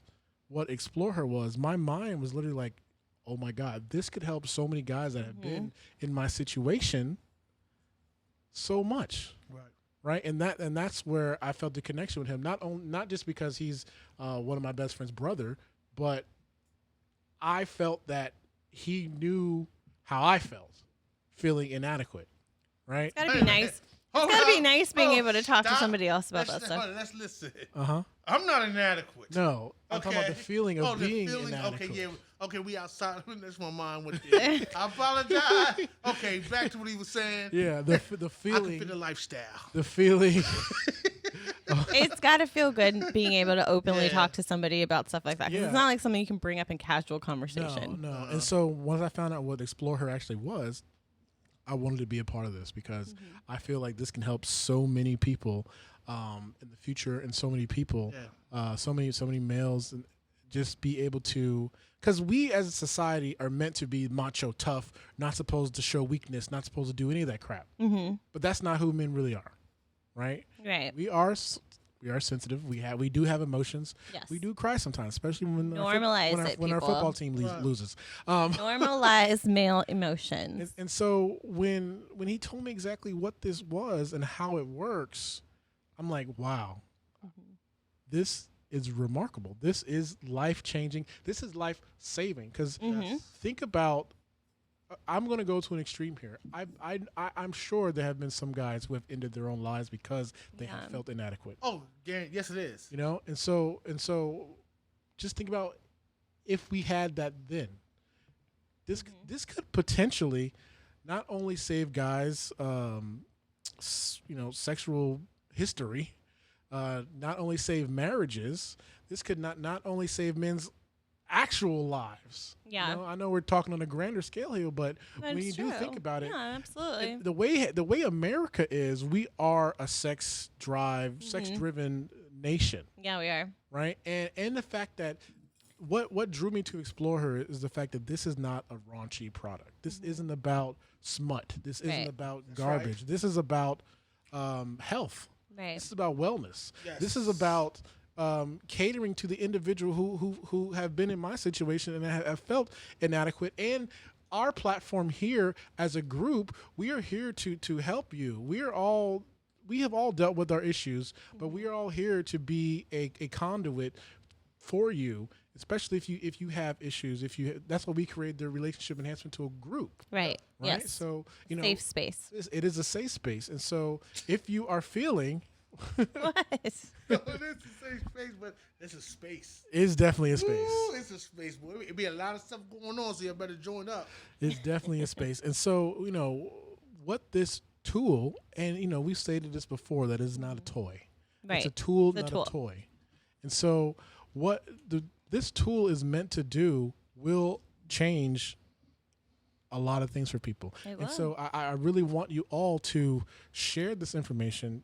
A: what XplorHerr was, my mind was literally like, oh my God, this could help so many guys that have been in my situation so much. Right. And that's where I felt the connection with him. Not just because he's one of my best friend's brother, but I felt that he knew how I felt, feeling inadequate. Right.
C: It's gotta be nice. It's gotta be nice being able to talk to somebody else about that stuff.
B: Let's listen.
A: Uh-huh.
B: I'm not inadequate.
A: No, I'm talking about the feeling of
B: the
A: being
B: feeling,
A: inadequate.
B: Okay, yeah. Okay, we outside. That's my mind with this. I apologize. Okay, back to what he was saying.
A: Yeah, the
B: I can
A: feeling,
B: fit the lifestyle.
A: the feeling.
C: It's gotta feel good being able to openly
B: Yeah.
C: talk to somebody about stuff like that. 'Cause
A: Yeah.
C: it's not like something you can bring up in casual conversation.
A: No. And so once I found out what XplorHerr actually was, I wanted to be a part of this because I feel like this can help so many people in the future, and so many people, so many males, and just be able to, because we as a society are meant to be macho, tough, not supposed to show weakness, not supposed to do any of that crap. But that's not who men really are, right?
C: Right.
A: We are sensitive. We do have emotions.
C: Yes.
A: We do cry sometimes, especially when
C: Normalize
A: when our
C: it,
A: when our
C: people.
A: football team loses.
C: Normalize male emotions.
A: And so when he told me exactly what this was and how it works, I'm like, wow, this is remarkable. This is life-changing. This is life-saving. Because think about, I'm going to go to an extreme here. I'm sure there have been some guys who have ended their own lives because they have felt inadequate.
B: Oh, yes, it is.
A: And so just think about if we had that then. This could potentially not only save guys, sexual history, not only save marriages. This could not only save men's actual lives.
C: Yeah.
A: I know we're talking on a grander scale here, but
C: That's
A: when you do
C: true.
A: think about it,
C: Yeah, absolutely.
A: the way America is, we are a sex-driven nation.
C: Yeah, we are.
A: Right, and the fact that what drew me to XplorHerr is the fact that this is not a raunchy product. This isn't about smut. This isn't about garbage.
B: right.
A: This is about health.
C: Right.
A: This is about wellness.
B: Yes.
A: This is about catering to the individual who have been in my situation and have felt inadequate. And our platform here as a group, we are here to help you. We have all dealt with our issues, but we are all here to be a conduit for you especially if you have issues, that's why we created the relationship enhancement tool group.
C: Right.
A: Right.
C: Yes.
A: So,
C: Safe space.
A: it is a safe space. And so if you are feeling
C: What?
B: It's a safe space, but it's a space.
A: It's definitely a space.
B: Ooh, it's a space, boy. It'd be a lot of stuff going on, so you better join up.
A: It's definitely a space. And so, what this tool, and, we've stated this before, that is not a toy.
C: Right.
A: It's a tool,
C: It's a
A: not
C: tool.
A: a toy. And so what this tool is meant to do will change a lot of things for people.
C: It
A: And
C: will.
A: so I really want you all to share this information,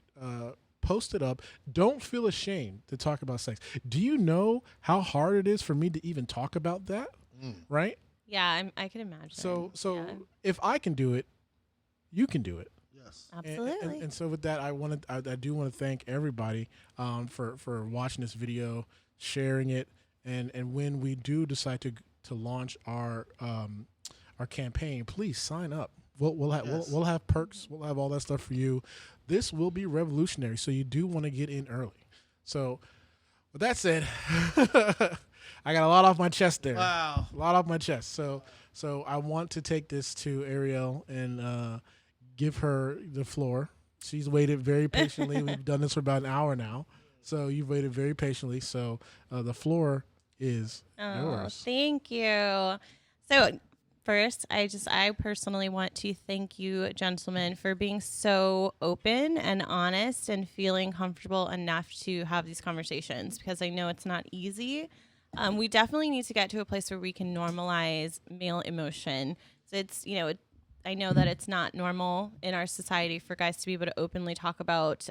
A: post it up. Don't feel ashamed to talk about sex. Do you know how hard it is for me to even talk about that? Right?
C: Yeah, I can imagine.
A: So
C: Yeah.
A: if I can do it, you can do it.
B: Yes.
C: Absolutely.
A: And so with that, I do want to thank everybody for watching this video, sharing it, and when we do decide to launch our campaign, please sign up. We'll have perks. We'll have all that stuff for you. This will be revolutionary, so you do want to get in early. So with that said, I got a lot off my chest there.
B: Wow.
A: A lot off my chest. So I want to take this to Ariel and give her the floor. She's waited very patiently. We've done this for about an hour now. So you've waited very patiently. So the floor is yours.
C: Thank you. So first, I personally want to thank you, gentlemen, for being so open and honest and feeling comfortable enough to have these conversations, because I know it's not easy. We definitely need to get to a place where we can normalize male emotion. So it's, I know that it's not normal in our society for guys to be able to openly talk about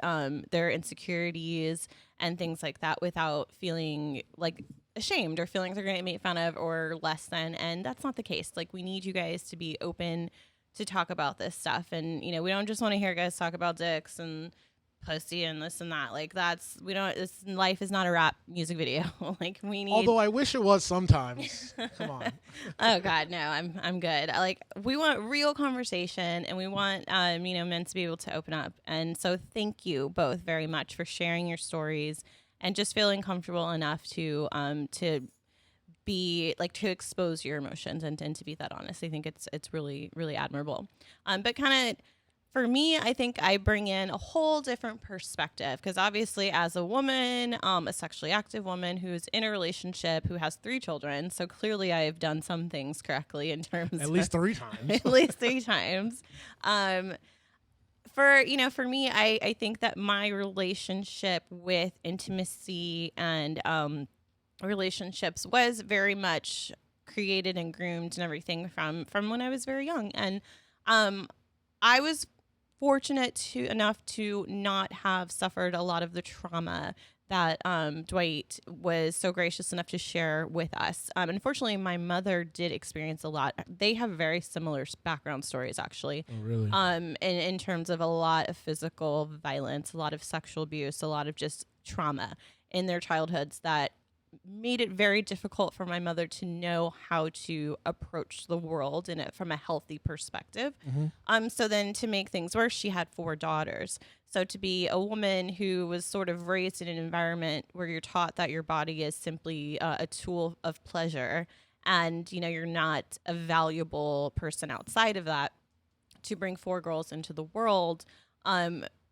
C: their insecurities and things like that without feeling like ashamed or feeling they're going to get made fun of or less than. And that's not the case. Like, we need you guys to be open to talk about this stuff. And, we don't just want to hear guys talk about dicks and pussy and this and that. Like, life is not a rap music video. Like, we need.
A: Although I wish it was sometimes. Come on.
C: Oh God, no, I'm good. Like, we want real conversation, and we want men to be able to open up. And so thank you both very much for sharing your stories and just feeling comfortable enough to be like, to expose your emotions and to be that honest. I think it's really, really admirable. But kind of, for me, I think I bring in a whole different perspective, because obviously, as a woman, a sexually active woman who's in a relationship, who has 3 children, so clearly I have done some things correctly in terms
A: At least 3 times.
C: at least 3 times. For me, I think that my relationship with intimacy and relationships was very much created and groomed and everything from when I was very young. And I was fortunate enough to not have suffered a lot of the trauma that Dwight was so gracious enough to share with us. Unfortunately, my mother did experience a lot. They have very similar background stories, actually.
A: Oh, really?
C: In terms of a lot of physical violence, a lot of sexual abuse, a lot of just trauma in their childhoods that made it very difficult for my mother to know how to approach the world in it from a healthy perspective.
A: Mm-hmm.
C: So then, to make things worse, she had 4 daughters. So to be a woman who was sort of raised in an environment where you're taught that your body is simply a tool of pleasure, and you're not a valuable person outside of that, to bring 4 girls into the world,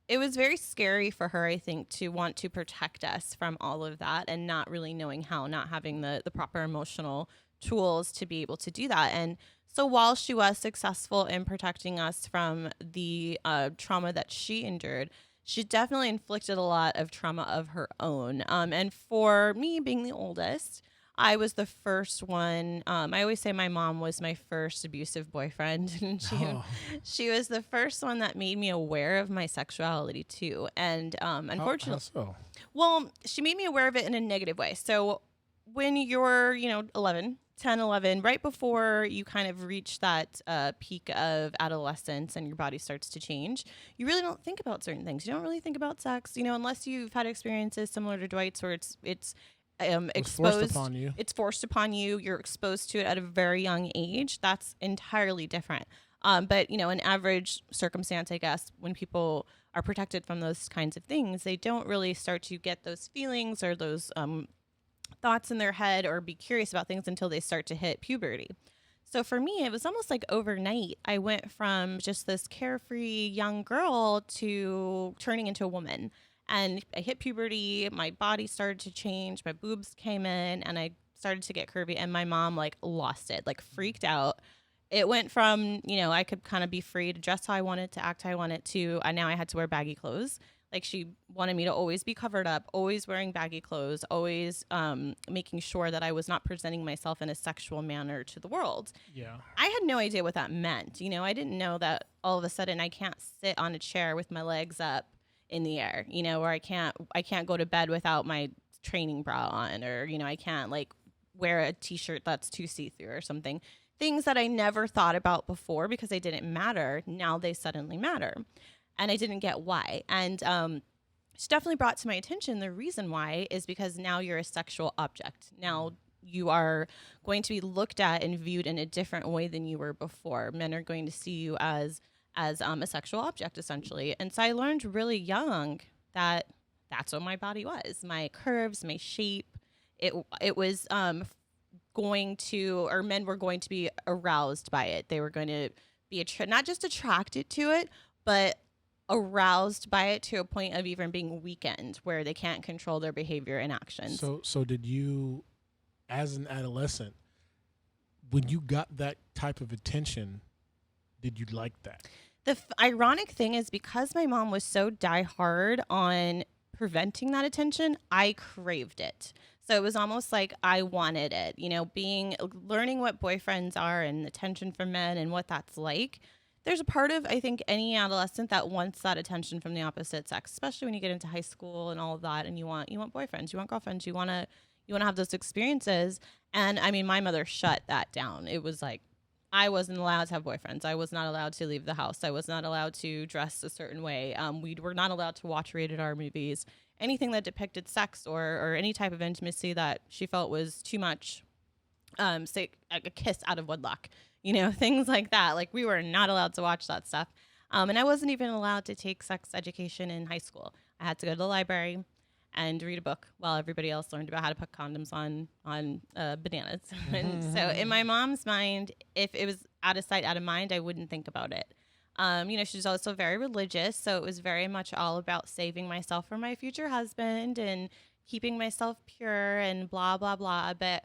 C: it was very scary for her, I think, to want to protect us from all of that, and not really knowing how, not having the proper emotional tools to be able to do that. And so while she was successful in protecting us from the trauma that she endured, she definitely inflicted a lot of trauma of her own. And for me, being the oldest, I was the first one. I always say my mom was my first abusive boyfriend. And she was the first one that made me aware of my sexuality too. And unfortunately,
A: How so?
C: well, she made me aware of it in a negative way. So when you're, 10, 11, right before you kind of reach that peak of adolescence and your body starts to change, you really don't think about certain things. You don't really think about sex, unless you've had experiences similar to Dwight's, where it's exposed.
A: Forced upon you.
C: It's forced upon you. You're exposed to it at a very young age. That's entirely different. But an average circumstance, I guess, when people are protected from those kinds of things, they don't really start to get those feelings or those thoughts in their head or be curious about things until they start to hit puberty. So for me, it was almost like overnight. I went from just this carefree young girl to turning into a woman. And I hit puberty, my body started to change, my boobs came in, and I started to get curvy, and my mom like lost it, like freaked out. It went from, I could kind of be free to dress how I wanted, to act how I wanted, to now I had to wear baggy clothes. Like, she wanted me to always be covered up, always wearing baggy clothes, always making sure that I was not presenting myself in a sexual manner to the world.
A: Yeah.
C: I had no idea what that meant. I didn't know that all of a sudden I can't sit on a chair with my legs up in the air, or I can't go to bed without my training bra on, or, I can't like wear a t-shirt that's too see-through or something. Things that I never thought about before because they didn't matter. Now they suddenly matter. And I didn't get why. And it's definitely brought to my attention the reason why is because now you're a sexual object. Now you are going to be looked at and viewed in a different way than you were before. Men are going to see you as a sexual object, essentially. And so I learned really young that that's what my body was. My curves, my shape. It was going to, or men were going to be aroused by it. They were going to be not just attracted to it, but aroused by it to a point of even being weakened, where they can't control their behavior and actions.
A: So did you, as an adolescent, when you got that type of attention, did you like that?
C: The ironic thing is, because my mom was so diehard on preventing that attention, I craved it. So it was almost like I wanted it, learning what boyfriends are and attention from men and what that's like. There's a part of, I think, any adolescent that wants that attention from the opposite sex, especially when you get into high school and all of that, and you want boyfriends, you want girlfriends, you want to have those experiences. And I mean, my mother shut that down. It was like, I wasn't allowed to have boyfriends. I was not allowed to leave the house. I was not allowed to dress a certain way. We were not allowed to watch rated R movies. Anything that depicted sex or any type of intimacy that she felt was too much, say a kiss out of wedlock, things like that. Like, we were not allowed to watch that stuff. And I wasn't even allowed to take sex education in high school. I had to go to the library and read a book while everybody else learned about how to put condoms on bananas. And so in my mom's mind, if it was out of sight, out of mind, I wouldn't think about it. She's also very religious, so it was very much all about saving myself for my future husband and keeping myself pure and blah, blah, blah. But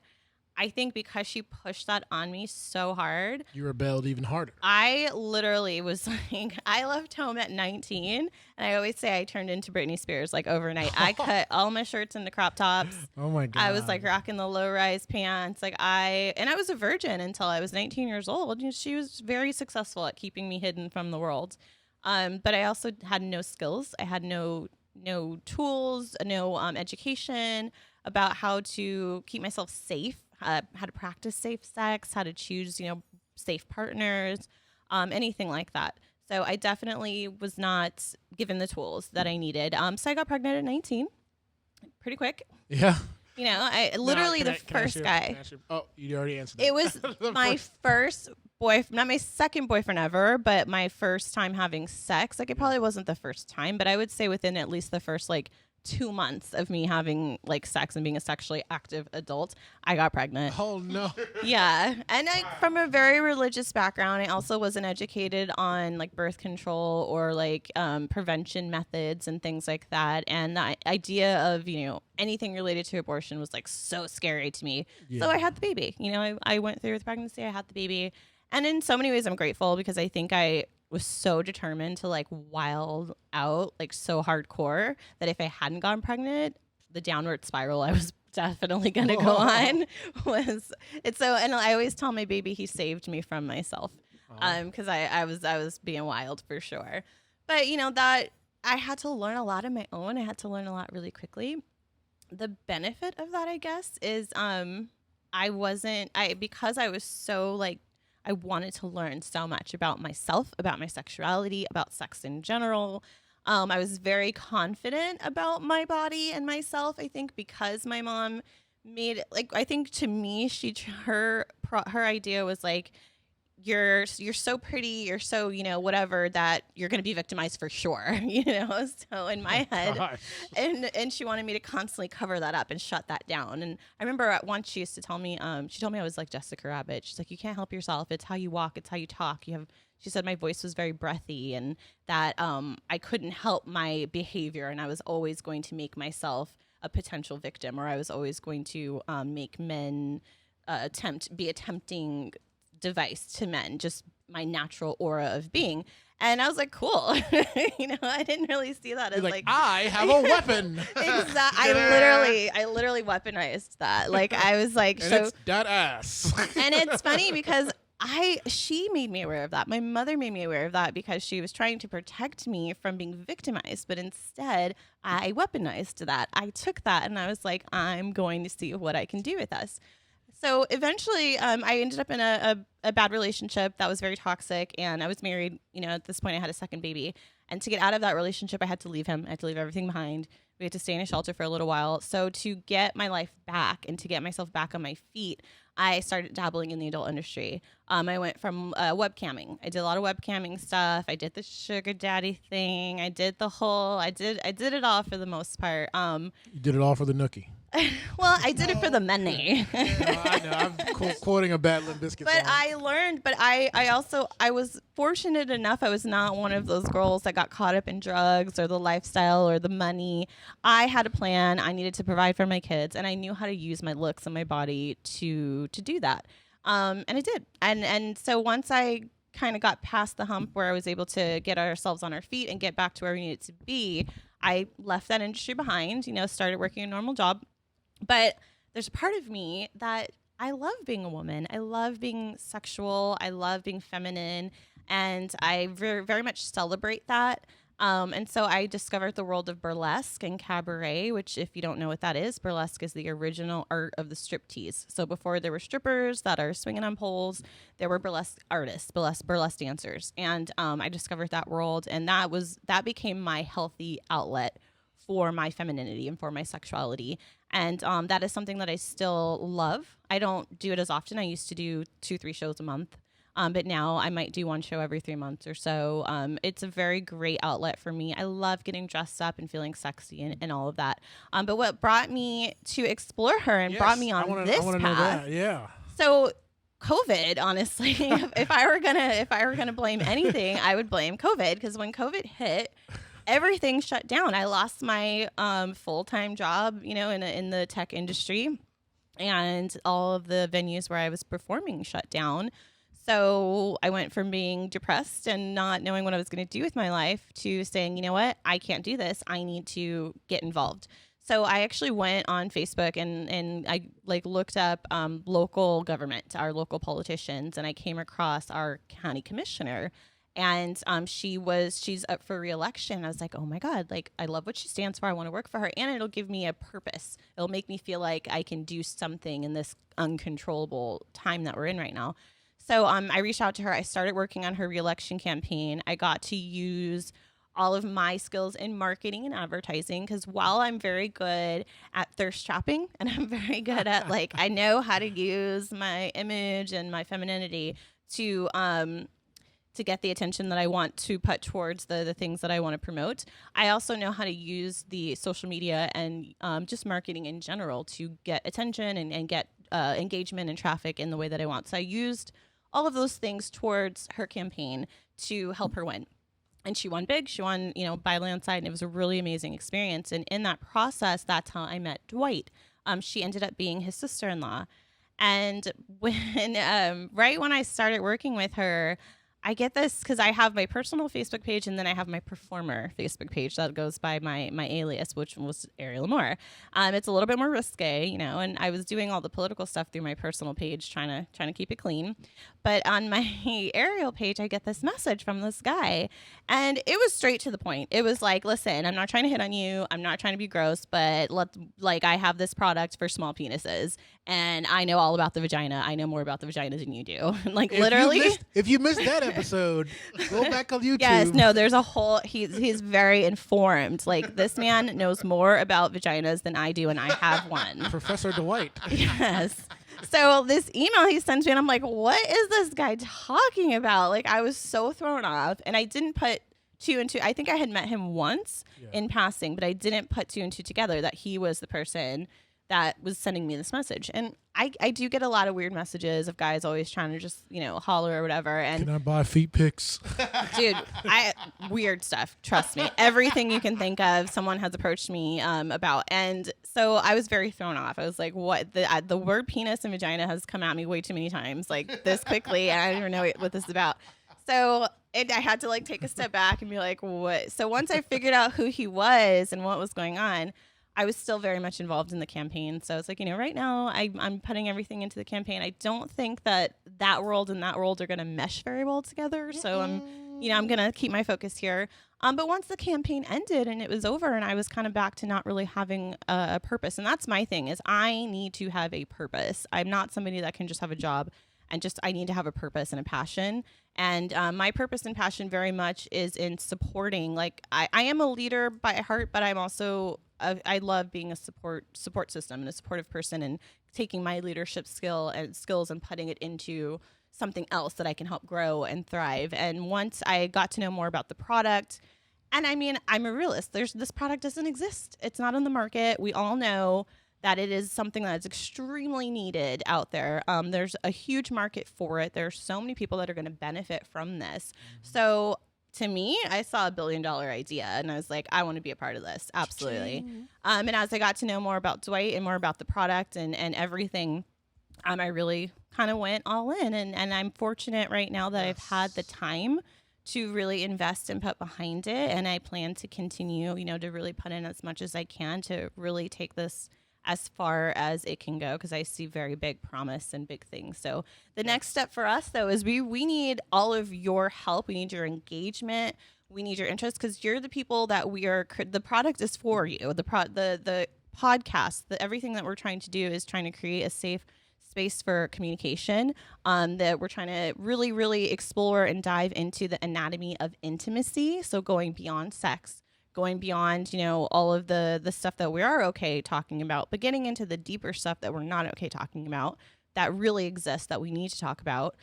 C: I think because she pushed that on me so hard,
A: you rebelled even harder.
C: I literally was like, I left home at 19, and I always say I turned into Britney Spears like overnight. I cut all my shirts into crop tops.
A: Oh my God.
C: I was like rocking the low-rise pants. And I was a virgin until I was 19 years old. She was very successful at keeping me hidden from the world. But I also had no skills. I had no tools, no education about how to keep myself safe. How to practice safe sex, how to choose, safe partners, anything like that. So I definitely was not given the tools that I needed. So I got pregnant at 19, pretty quick.
A: Yeah.
C: I literally the first guy.
A: Oh, you already answered that.
C: It was my first boyfriend, not my second boyfriend ever, but my first time having sex. Like, it probably wasn't the first time, but I would say within at least the first 2 months of me having sex and being a sexually active adult, I got pregnant.
A: Oh no.
C: Yeah. And from a very religious background, I also wasn't educated on birth control or prevention methods and things like that. And the idea of, anything related to abortion was so scary to me. Yeah. So I had the baby. I went through with pregnancy, I had the baby. And in so many ways I'm grateful, because I think I was so determined to wild out so hardcore that if I hadn't gotten pregnant, the downward spiral I was definitely gonna go on and I always tell my baby he saved me from myself, because I was being wild for sure. But that I had to learn a lot on my own. I had to learn a lot really quickly. The benefit of that, I guess, is because I was so I wanted to learn so much about myself, about my sexuality, about sex in general. I was very confident about my body and myself, I think, because my mom made it, I think to me, her idea was you're so pretty, you're so, whatever, that you're going to be victimized for sure, So in my head, and she wanted me to constantly cover that up and shut that down. And I remember at once she used to tell me, she told me I was like Jessica Rabbit. She's like, you can't help yourself. It's how you walk. It's how you talk. She said my voice was very breathy, and that I couldn't help my behavior, and I was always going to make myself a potential victim, or I was always going to make men be a tempting device to men, just my natural aura of being. And I was like, cool. I didn't really see that as like
A: I have a weapon.
C: Exactly. I literally weaponized that. Like, I was like,
A: and it's that ass.
C: And it's funny because she made me aware of that. My mother made me aware of that because she was trying to protect me from being victimized. But instead, I weaponized that. I took that and I was like, I'm going to see what I can do with this. So eventually, I ended up in a bad relationship that was very toxic, and I was married. At this point, I had a second baby. And to get out of that relationship, I had to leave him. I had to leave everything behind. We had to stay in a shelter for a little while. So to get my life back and to get myself back on my feet, I started dabbling in the adult industry. I went from webcamming. I did a lot of webcamming stuff. I did the sugar daddy thing. I did it all for the most part.
A: You did it all for the nookie.
C: Well, I did it for the money.
A: I know. I'm quoting a bad Limp Bizkit
C: But
A: song.
C: I learned, but I was fortunate enough. I was not one of those girls that got caught up in drugs or the lifestyle or the money. I had a plan. I needed to provide for my kids, and I knew how to use my looks and my body to do that. And I did. And so once I kind of got past the hump where I was able to get ourselves on our feet and get back to where we needed to be, I left that industry behind, started working a normal job. But there's a part of me that I love being a woman. I love being sexual. I love being feminine. And I very, very much celebrate that. And so I discovered the world of burlesque and cabaret, which, if you don't know what that is, burlesque is the original art of the striptease. So before there were strippers that are swinging on poles, there were burlesque artists, burlesque dancers. And I discovered that world. And that became my healthy outlet for my femininity and for my sexuality. And that is something that I still love. I don't do it as often. I used to do 2-3 shows a month. But now I might do one show every 3 months or so. It's a very great outlet for me. I love getting dressed up and feeling sexy and all of that. But what brought me to XplorHerr and brought me on this path. Know that.
A: Yeah.
C: So COVID, honestly, if I were gonna blame anything, I would blame COVID, because when COVID hit, everything shut down. I lost my full-time job, in the tech industry, and all of the venues where I was performing shut down. So I went from being depressed and not knowing what I was going to do with my life to saying, you know what, I can't do this. I need to get involved. So I actually went on Facebook and I looked up local government, our local politicians, and I came across our county commissioner. And she's up for re-election. I was like, oh my God, I love what she stands for. I want to work for her, and it'll give me a purpose. It'll make me feel like I can do something in this uncontrollable time that we're in right now. So I reached out to her. I started working on her re-election campaign. I got to use all of my skills in marketing and advertising, because while I'm very good at thirst trapping and I'm very good at I know how to use my image and my femininity to get the attention that I want to put towards the things that I want to promote. I also know how to use the social media and just marketing in general to get attention and get engagement and traffic in the way that I want. So I used all of those things towards her campaign to help her win. And she won big. She won, by landslide, and it was a really amazing experience. And in that process, that's how I met Dwight. She ended up being his sister-in-law. And when right when I started working with her, I get this because I have my personal Facebook page, and then I have my performer Facebook page that goes by my alias, which was Ariel Moore. It's a little bit more risque, and I was doing all the political stuff through my personal page, trying to keep it clean. But on my Ariel page, I get this message from this guy, and it was straight to the point. It was like, listen, I'm not trying to hit on you. I'm not trying to be gross, but I have this product for small penises, and I know all about the vagina. I know more about the vagina than you do. Literally.
A: If you missed that episode, go back on YouTube.
C: Yes, no, there's a whole, he's very informed. This man knows more about vaginas than I do, and I have one.
A: Professor Dwight.
C: Yes. So this email he sends me, and I'm like, what is this guy talking about? Like, I was so thrown off, and I didn't put two and two. I think I had met him once in passing, but I didn't put two and two together that he was the person that was sending me this message. And I do get a lot of weird messages of guys always trying to just, holler or whatever. And
A: can I buy feet pics?
C: dude, weird stuff. Trust me. Everything you can think of, someone has approached me about. And so I was very thrown off. I was like, what? The word penis and vagina has come at me way too many times, like this quickly. And I don't even know what this is about. So I had to like take a step back and be like, what? So once I figured out who he was and what was going on, I was still very much involved in the campaign. So it's like, right now I'm putting everything into the campaign. I don't think that world and that world are going to mesh very well together. So I'm going to keep my focus here. But once the campaign ended and it was over and I was kind of back to not really having a purpose. And that's my thing is I need to have a purpose. I'm not somebody that can just have a job and I need to have a purpose and a passion. And my purpose and passion very much is in supporting. Like I am a leader by heart, but I'm also I love being a support system and a supportive person and taking my leadership skills and putting it into something else that I can help grow and thrive. And once I got to know more about the product, and I mean, I'm a realist. This product doesn't exist. It's not on the market. We all know that it is something that's extremely needed out there. There's a huge market for it. There's so many people that are going to benefit from this. So to me, I saw $1 billion idea and I was like, I want to be a part of this. Absolutely. And as I got to know more about Dwight and more about the product and everything, I really kind of went all in. And I'm fortunate right now that I've had the time to really invest and put behind it. And I plan to continue, to really put in as much as I can to really take this as far as it can go, because I see very big promise and big things. So the next step for us, though, is we need all of your help. We need your engagement. We need your interest, because you're the people that the product is for you. The podcast, everything that we're trying to do is trying to create a safe space for communication, that we're trying to really, really explore and dive into the anatomy of intimacy. So going beyond sex, going beyond, all of the stuff that we are okay talking about, but getting into the deeper stuff that we're not okay talking about that really exists that we need to talk about.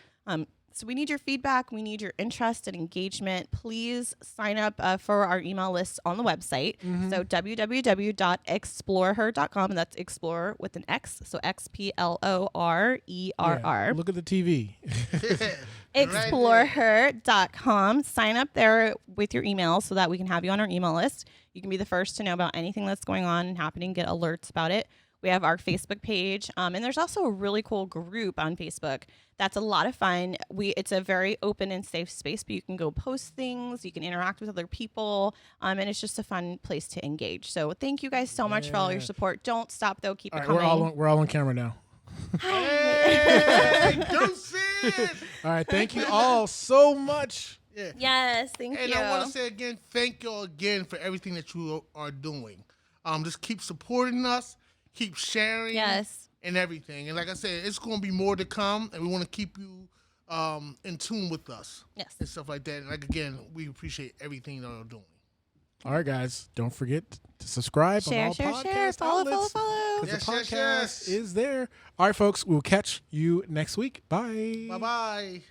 C: So we need your feedback. We need your interest and engagement. Please sign up for our email list on the website. So www.XplorHerr.com, and that's explore with an X. So XplorHerr.
A: Yeah, look at the TV.
C: XplorHerr.com. Sign up there with your email so that we can have you on our email list. You can be the first to know about anything that's going on and happening, get alerts about it. We have our Facebook page, and there's also a really cool group on Facebook that's a lot of fun. It's a very open and safe space, but you can go post things, you can interact with other people, and it's just a fun place to engage. So thank you guys so much for all your support. Don't stop, though. Keep it coming.
A: We're all on camera now.
B: Hey, deuces!
A: All right, thank you all so much.
B: Yeah.
C: Yes, thank you.
B: And I want to say again, thank you all again for everything that you are doing. Just keep supporting us. Keep sharing and everything. And like I said, it's going to be more to come, and we want to keep you in tune with us and stuff like that. And like, again, we appreciate everything that you're doing.
A: All right, guys. Don't forget to subscribe on all podcast outlets.
C: Follow.
A: Because the podcast is there. All right, folks. We'll catch you next week. Bye.
B: Bye-bye.